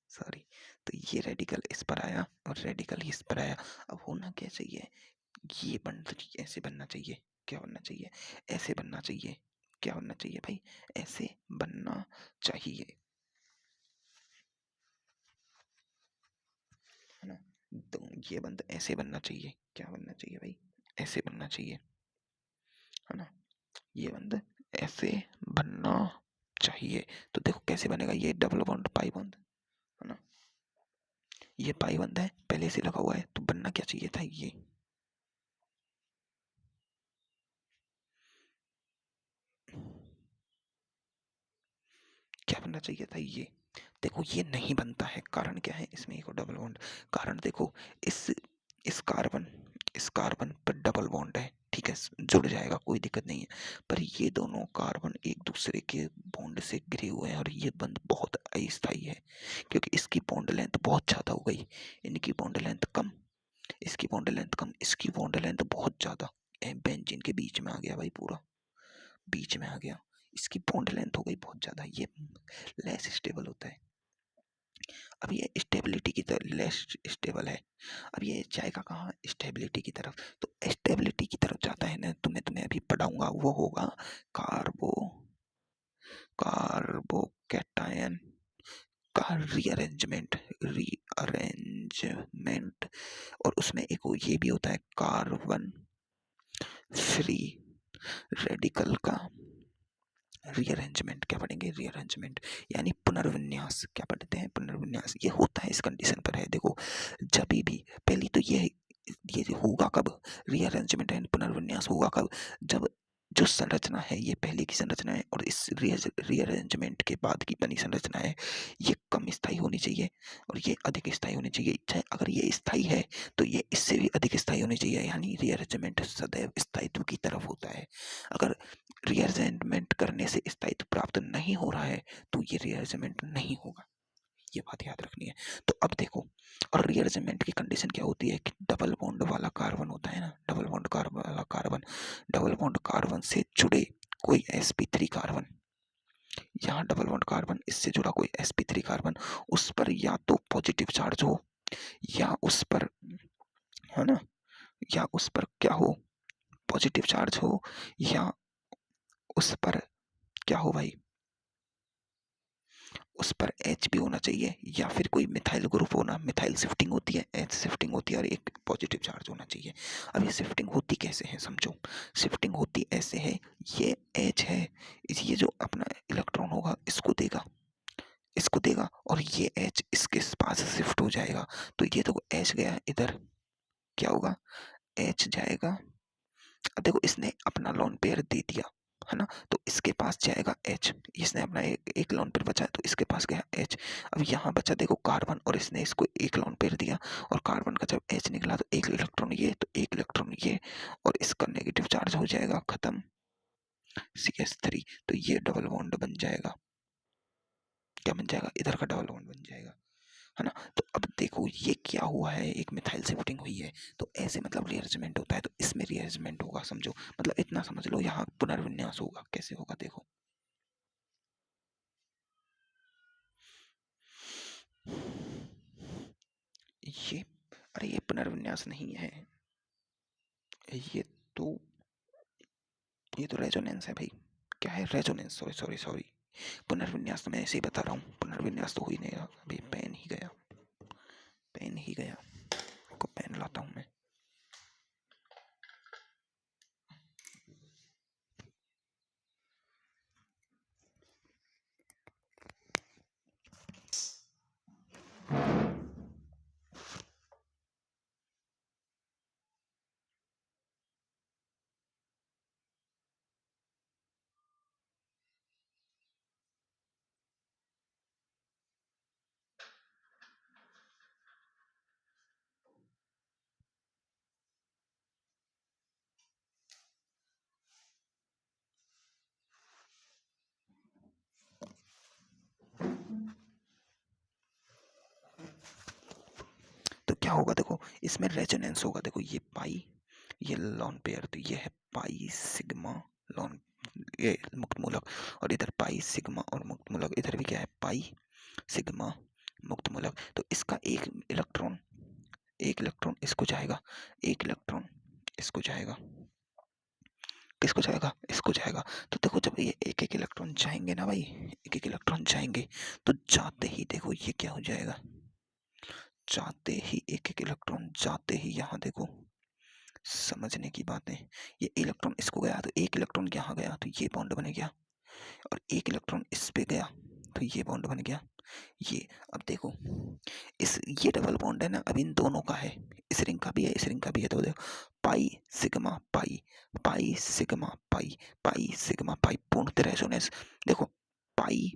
सॉरी। तो ये रेडिकल इस पर आया और रेडिकल इस पर आया। अब होना क्या चाहिए, ये बन ऐसे बनना चाहिए, क्या बनना चाहिए, ऐसे बनना चाहिए, क्या बनना चाहिए भाई, ऐसे बनना चाहिए, है ना। तो ये बंद ऐसे बनना चाहिए, क्या बनना चाहिए भाई, ऐसे बनना चाहिए, है ना। ये बंद ऐसे बनना चाहिए। तो देखो कैसे बनेगा, ये डबल बॉन्ड पाई बॉन्ड, है ना, ये पाई बंद है, पहले से लगा हुआ है, तो बनना क्या चाहिए था, ये क्या बनना चाहिए था, ये देखो ये नहीं बनता है, कारण क्या है, इसमें एक और डबल बॉन्ड, कारण देखो, इस इस कार्बन इस कार्बन पर डबल बॉन्ड है, ठीक है, जुड़ जाएगा, कोई दिक्कत नहीं है। पर ये दोनों कार्बन एक दूसरे के बॉन्ड से घिरे हुए हैं, और ये बंध बहुत अस्थायी है, क्योंकि इसकी बॉन्ड लेंथ बहुत ज़्यादा हो गई, इनकी बॉन्ड लेंथ कम, इसकी बॉन्ड लेंथ कम, इसकी बॉन्ड लेंथ बहुत ज़्यादा, बेंजीन के बीच में आ गया भाई, पूरा बीच में आ गया, इसकी बॉन्ड लेंथ हो गई बहुत ज़्यादा, ये लेस स्टेबल होता है। अब ये स्टेबिलिटी की तरफ लेस स्टेबल है, अब ये जाएगा कहाँ, स्टेबिलिटी की तरफ। तो स्टेबिलिटी की तरफ जाता है ना, तुम्हें तुम्हें अभी पढ़ाऊंगा, वो होगा कार्बो कार्बोकैटायन का रीअरेंजमेंट, और उसमें एक वो ये भी होता है कार्बन फ्री रेडिकल का रीअरेंजमेंट, क्या पढ़ेंगे, रीअरेंजमेंट यानी पुनर्विन्यास, क्या पढ़ते हैं, पुनर्विन्यास। ये होता है इस कंडीशन पर है, देखो जब भी पहली तो ये होगा कब, रीअरेंजमेंट एंड पुनर्विन्यास होगा कब, जब जो संरचना है ये पहले की संरचना है और इस रीअरेंजमेंट के बाद की बनी संरचना है, ये कम स्थायी होनी चाहिए और ये अधिक स्थायी होनी चाहिए। चाहे अगर ये स्थायी है तो ये इससे भी अधिक स्थायी होनी चाहिए, यानी रीअरेंजमेंट सदैव स्थायित्व की तरफ होता है। अगर रीअरेंजमेंट करने से स्थायित्व प्राप्त नहीं हो रहा है तो ये रीअरेंजमेंट नहीं होगा, ये बात याद रखनी है। तो अब देखो, और रीअरेंजमेंट की कंडीशन क्या होती है कि डबल बॉन्ड वाला कार्बन होता है ना, डबल बॉन्ड कार्बन वाला कार्बन, डबल बॉन्ड कार्बन से जुड़े कोई sp3 कार्बन, यहाँ डबल बॉन्ड कार्बन इससे जुड़ा कोई sp3 कार्बन, उस पर या तो पॉजिटिव चार्ज हो या उस पर, है ना, या उस पर क्या हो, पॉजिटिव चार्ज हो, या उस पर क्या हो भाई, उस पर H भी होना चाहिए या फिर कोई मिथाइल ग्रुप होना, मिथाइल शिफ्टिंग होती है, H शिफ्टिंग होती है और एक पॉजिटिव चार्ज होना चाहिए। अब ये शिफ्टिंग होती कैसे है समझो। शिफ्टिंग होती ऐसे है, ये H है, ये जो अपना इलेक्ट्रॉन होगा इसको देगा और ये H इसके पास शिफ्ट हो जाएगा। तो ये तो H गया इधर, क्या होगा, H जाएगा। अब देखो इसने अपना लोन पेयर दे दिया है ना, तो इसके पास जाएगा H, इसने अपना एक लोन पेयर बचा तो इसके पास गया H। अब यहाँ बचा देखो कार्बन और इसने इसको एक लोन पेयर दिया और कार्बन का जब H निकला तो एक इलेक्ट्रॉन ये तो एक इलेक्ट्रॉन ये और इसका नेगेटिव चार्ज हो जाएगा खत्म, CH3। तो ये डबल बॉन्ड बन जाएगा, क्या बन जाएगा, इधर का डबल बॉन्ड बन जाएगा, है ना। तो अब देखो ये क्या हुआ है, एक मिथाइल शिफ्टिंग हुई है। तो ऐसे मतलब रीअरेंजमेंट होता है, तो इसमें रीअरेंजमेंट होगा समझो, मतलब इतना समझ लो, यहाँ पुनर्विन्यास होगा। कैसे होगा देखो, ये, अरे ये पुनर्विन्यास नहीं है, ये तो ये तो रेजोनेंस है भाई। क्या है, रेजोनेंस, सॉरी सॉरी सॉरी। पुनर्विन्यास तो मैं ऐसे ही बता रहा हूँ, पुनर्विन्यास तो हो ही नहीं रहा। अभी पेन ही गया, पेन ही गया, को पेन लाता हूँ मैं। तो क्या होगा देखो, इसमें रेजोनेंस होगा। देखो ये पाई, ये लॉन पेयर, तो ये है पाई सिग्मा लॉन, ये मुक्त मूलक, और इधर पाई सिग्मा और मुक्त मूलक, इधर भी क्या है, पाई सिग्मा मुक्त मूलक। तो इसका एक इलेक्ट्रॉन इसको जाएगा, एक इलेक्ट्रॉन इसको जाएगा, किसको जाएगा, इसको जाएगा। तो देखो जब ये एक एक इलेक्ट्रॉन जाएंगे ना भाई, एक एक इलेक्ट्रॉन जाएंगे, तो जाते ही देखो ये क्या हो जाएगा, जाते ही एक एक इलेक्ट्रॉन जाते ही यहाँ देखो, समझने की बात है, ये इलेक्ट्रॉन इसको गया तो एक इलेक्ट्रॉन यहाँ गया तो ये बॉन्ड बन गया, और एक इलेक्ट्रॉन इस पे गया तो ये बॉन्ड बन गया, ये। अब देखो इस ये डबल बॉन्ड है ना, अब इन दोनों का है, इस रिंग का भी है, इस रिंग का भी है। तो देखो पाई sigma pi, pi sigma pi, pi sigma पाई, पूर्णतः रेजोनेंस। देखो पाई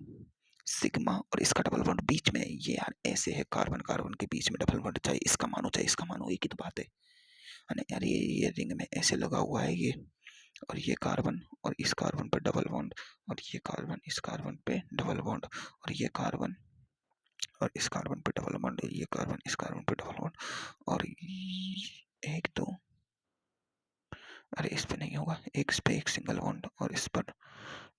सिग्मा और इसका डबल बॉन्ड बीच में, ये यार ऐसे है, कार्बन कार्बन के बीच में डबल बॉन्ड, चाहे इसका मानो चाहे इसका मानो, एक ही तो बात है ना यार। ये रिंग में ऐसे लगा हुआ है ये, और ये कार्बन और इस कार्बन पर डबल बॉन्ड, और ये कार्बन इस कार्बन पे डबल बॉन्ड, और ये कार्बन और इस कार्बन पे डबल बॉन्ड, ये कार्बन इस कार्बन पे डबल बॉन्ड, और एक दो, अरे इस पे नहीं होगा, एक इस पे एक सिंगल बॉन्ड और इस पर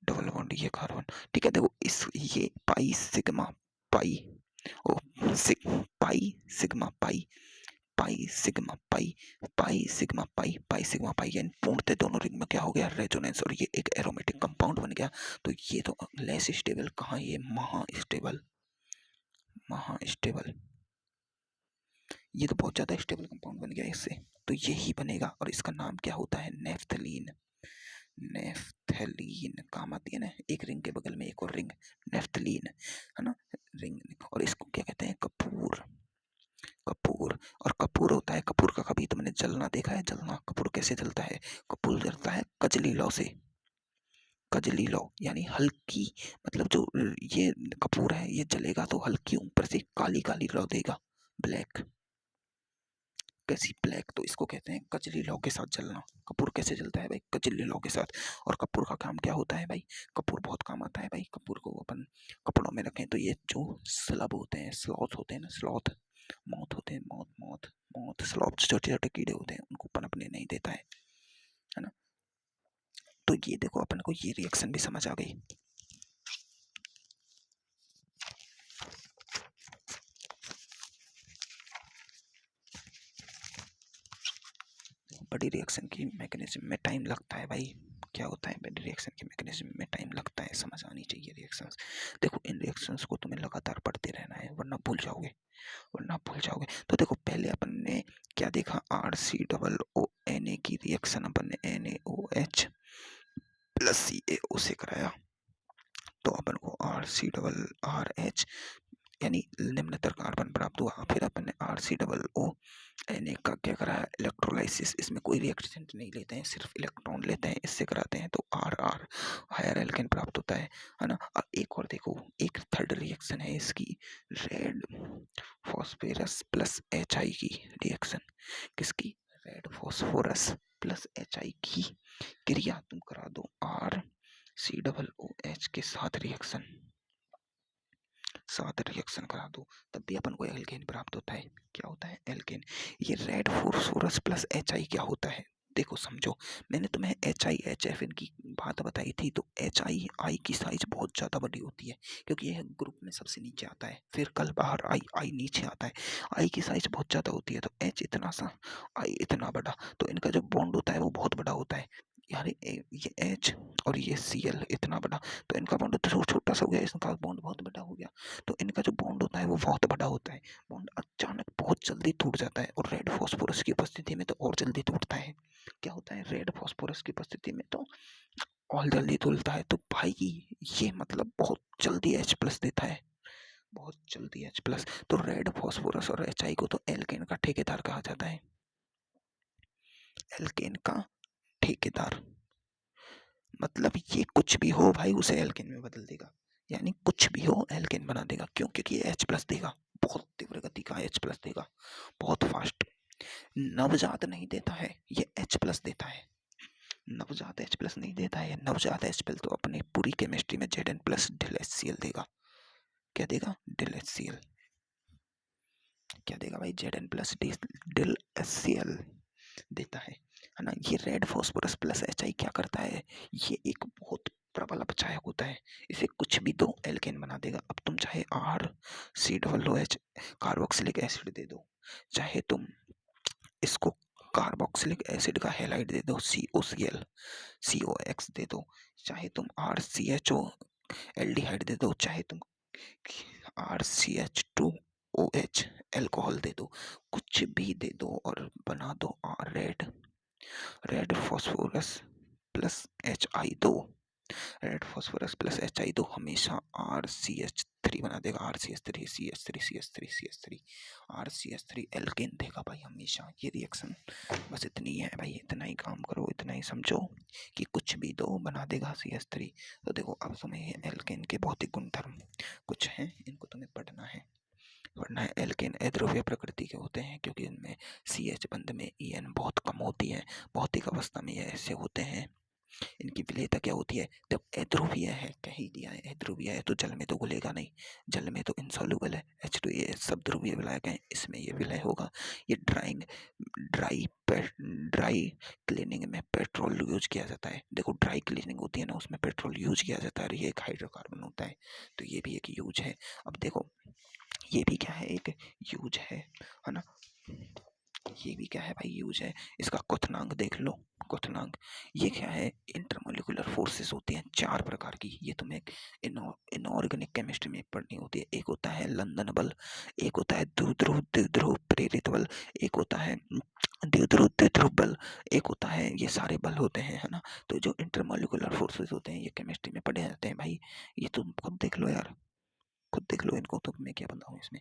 डबल बॉन्ड, ये कार्बन। ठीक है देखो इस, ये पाई सिग्मा पाई, ओ pi sigma pi, pi sigma pi, pi sigma pi, pi sigma pi, यानी पूर्णतः दोनों रिंग में क्या हो गया, रेजोनेंस, और ये एक एरोमेटिक कंपाउंड बन गया। तो ये तो लेस स्टेबल कहाँ, ये महा स्टेबल, महा स्टेबल, ये तो बहुत ज्यादा स्टेबल कंपाउंड बन गया इससे। तो यही बनेगा और इसका नाम क्या होता है, नेफ्थलीन। नेफ्थलीन काम आती है ना, एक रिंग के बगल में एक और रिंग, नेफ्थलीन, है ना, रिंग। और इसको क्या कहते हैं, कपूर, कपूर। और कपूर होता है, कपूर का कभी तुमने जलना देखा है, जलना कपूर कैसे जलता है, कपूर जलता है कजली लौ से, कजली लौ यानी हल्की, मतलब जो ये कपूर है ये जलेगा तो हल्की ऊपर से काली काली लौ देगा, ब्लैक, कैसी ब्लैक। तो इसको कहते हैं कजली लौ के साथ जलना। कपूर कैसे जलता है भाई, कजली लौ के साथ। और कपूर का काम क्या होता है भाई, कपूर बहुत काम आता है भाई, कपूर को अपन कपड़ों में रखें तो ये जो स्लब होते हैं, स्लॉथ होते हैं ना, स्लॉथ, मौत होते हैं, मौत मौत मौत, स्लॉथ छोटे छोटे कीड़े होते हैं, उनको पनपने नहीं देता है ना। तो ये देखो अपन को ये रिएक्शन भी समझ आ गई। बड़ी रिएक्शन की मैकेनिज्म में टाइम लगता है भाई, क्या होता है बड़ी रिएक्शन की मैकेनिज्म में टाइम लगता है, समझ आनी चाहिए रिएक्शन। रिएक्शंस। देखो इन रिएक्शंस को तुम्हें लगातार पढ़ते रहना है वरना भूल जाओगे। तो देखो पहले अपन ने क्या देखा, RCOO की रिएक्शन अपन ने NaOH प्लस CaO से कराया। तो अपन को RCRH यानी निम्नतर कार्बन प्राप्त हुआ। फिर अपन ने RCOO Na का क्या कराया, इलेक्ट्रोलाइसिस। इसमें कोई रिएक्टेंट नहीं लेते हैं, सिर्फ इलेक्ट्रॉन लेते हैं, इससे कराते हैं। तो RR हायर एल्केन प्राप्त होता है ना। और एक और देखो, एक थर्ड रिएक्शन है इसकी, रेड फॉस्फोरस प्लस HI की रिएक्शन। किसकी, रेड फॉस्फोरस प्लस HI की क्रिया तुम करा दो RCOOH के साथ रिएक्शन करा दो, तब भी अपन को एल्केन प्राप्त होता है। क्या होता है, एल्केन। ये रेड फॉस्फोरस प्लस HI क्या होता है, देखो समझो। मैंने तुम्हें HI HF इनकी बात बताई थी। तो HI की साइज बहुत ज़्यादा बड़ी होती है, क्योंकि यह ग्रुप में सबसे नीचे आता है। फिर कल बाहर I नीचे आता है। I की साइज बहुत ज़्यादा होती है, तो H इतना सा, I इतना बड़ा। तो इनका जो बॉन्ड होता है वो बहुत बड़ा होता है। यार ये H और ये Cl इतना बड़ा, तो इनका बॉन्ड तो छोटा सा हो गया, इसका बॉन्ड बहुत बड़ा हो गया। तो इनका जो बॉन्ड होता है वो बहुत बड़ा होता है। बॉन्ड अचानक बहुत जल्दी टूट जाता है, और रेड फॉस्फोरस की उपस्थिति में तो और जल्दी टूटता है। क्या होता है, रेड फॉस्फोरस की उपस्थिति में तो और जल्दी टूटता है। तो भाई ये मतलब बहुत जल्दी H+ देता है, बहुत जल्दी H+। तो रेड फॉस्फोरस और HI को तो एल्केन का ठेकेदार कहा जाता है, एल्केन का ठेकेदार। मतलब ये कुछ भी हो भाई, उसे एल्केन में बदल देगा, यानी कुछ भी हो एल्केन बना देगा। क्यों, क्योंकि ये H+ देगा, बहुत तीव्र गति का H+ देगा, बहुत फास्ट। नवजात नहीं देता है, ये H+ देता है। नवजात H+ नहीं देता है, नवजात H+ तो अपनी पूरी केमिस्ट्री में Zn+ DIL देगा। क्या देगा, DIL। क्या देगा भाई, Zn+ DIL देता है ना। ये रेड फॉस्फोरस प्लस HI क्या करता है, ये एक बहुत प्रबल अपचायक होता है, इसे कुछ भी दो एल्केन बना देगा। अब तुम चाहे RCOOH कार्बोक्सिलिक एसिड दे दो, चाहे तुम इसको कार्बोक्सिलिक एसिड का हैलाइड दे दो COCl COX दे दो, चाहे तुम RCHO एल्डिहाइड दे दो, चाहे तुम RCH2OH एल्कोहल दे दो, कुछ भी दे दो और बना दो red phosphorus plus HI2। Red phosphorus plus HI2 हमेशा RCH3 बना देगा, RCH3 CH3 RCH3 एल्केन देगा भाई हमेशा। ये रिएक्शन बस इतनी है भाई, इतना ही काम करो, इतना ही समझो कि कुछ भी दो बना देगा CH3। तो देखो अब तुम्हें ये एल्केन के भौतिक गुणधर्म कुछ हैं, इनको तुम्हें पढ़ना है। वरना एल्केन अध्रुवीय प्रकृति के होते हैं, क्योंकि इनमें CH बंध में EN बहुत कम होती है। भौतिक अवस्था में ये ऐसे होते हैं। इनकी विलेयता क्या होती है, जब अध्रुवीय है, कह ही दिया है अध्रुवीय है, तो जल में तो घुलेगा नहीं, जल में तो इनसॉल्युबल है। H2 सब ध्रुवीय विलायक हैं, इसमें ये विलय होगा। ये ड्राई क्लीनिंग में पेट्रोल यूज किया जाता है। देखो ड्राई क्लीनिंग होती है ना, उसमें पेट्रोल यूज किया जाता है, ये एक हाइड्रोकार्बन होता है, तो ये भी एक यूज है। अब देखो ये भी क्या है, एक यूज है ना। ये भी क्या है भाई, यूज है। इसका क्वथनांक देख लो, क्वथनांक ये क्या है, इंटरमोलिकुलर फोर्सेस होती हैं 4 प्रकार की। ये तुम्हें इनऑर्गेनिक केमिस्ट्री में पढ़नी होती है। एक होता है लंदन बल, एक होता है द्विध्रुव प्रेरित बल, एक होता है द्विध्रुव बल, एक होता है, ये सारे बल होते हैं, है ना। तो जो इंटरमोलिकुलर फोर्सेस होते हैं ये केमिस्ट्री में पढ़े जाते हैं भाई। ये तुम खुद देख लो यार, खुद देख लो इनको, तो मैं क्या बताऊं इसमें।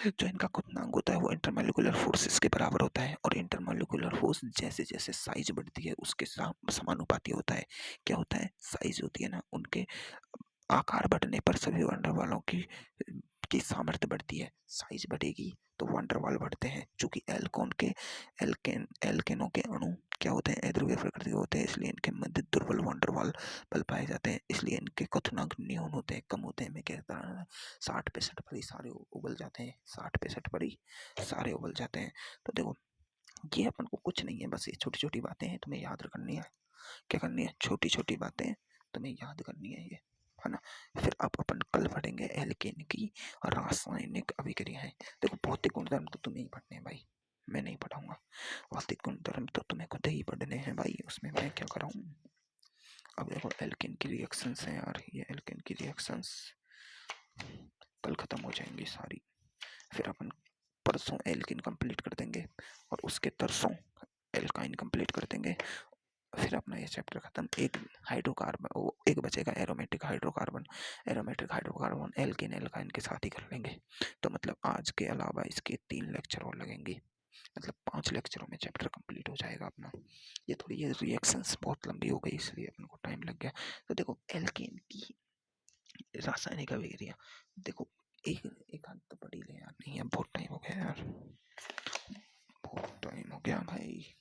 जो इनका क्वथनांक होता है वो इंटरमोलिकुलर फोर्सेस के बराबर होता है, और इंटरमोलिकुलर फोर्स जैसे जैसे साइज बढ़ती है उसके समानुपाती होता है। क्या होता है, साइज होती है ना, उनके आकार बढ़ने पर सभी वंडरवालों की सामर्थ्य बढ़ती है। साइज बढ़ेगी तो वंडरवाल बढ़ते हैं। चूंकि एल्केनों के अणु क्या होते हैं, अध्रुवीय प्रकृति के होते हैं, इसलिए इनके मध्य दुर्बल वंडरवाल बल पाए जाते हैं, इसलिए इनके क्वथनांक न्यून होते हैं, कम होते हैं। मैं कहता हूँ 60-65 पर ही सारे उबल जाते हैं, 60-65 पर ही सारे उबल जाते हैं। तो देखो ये अपन को कुछ नहीं है, बस ये छोटी छोटी बातें हैं, तुम्हें याद करनी है। क्या करनी है, छोटी छोटी बातें तुम्हें याद करनी है, ये है ना। फिर अब अपन कल पढ़ेंगे एल्केन की रासायनिक अभिक्रियाएं। देखो भौतिक गुणधर्म तो तुम्हें ही पढ़ने हैं भाई, मैं नहीं पढ़ाऊंगा। भौतिक गुणधर्म तो तुम्हें खुद ही पढ़ने हैं भाई, उसमें मैं क्या कराऊं। अब देखो एल्केन की रिएक्शंस हैं यार, ये एल्केन की रिएक्शंस कल खत्म हो जाएंगी सारी, फिर अपन परसों एल्किन कंप्लीट कर देंगे और उसके तरसों एल्काइन कंप्लीट कर देंगे, फिर अपना ये चैप्टर खत्म। एक हाइड्रोकार्बन, वो एक बचेगा aromatic hydrocarbon, aromatic hydrocarbon alkene alkyne के साथ ही कर लेंगे। तो मतलब आज के अलावा इसके 3 लेक्चर और लगेंगे, मतलब 5 लेक्चरों में चैप्टर कंप्लीट हो जाएगा अपना। ये थोड़ी ये रिएक्शंस बहुत लंबी हो गई इसलिए अपन को टाइम लग गया। तो देखो एल्केन की रासायनिक अभिक्रिया, देखो एक एक हाथ तो पढ़ी ले यार, नहीं है बहुत टाइम हो गया यार, बहुत टाइम हो गया भाई।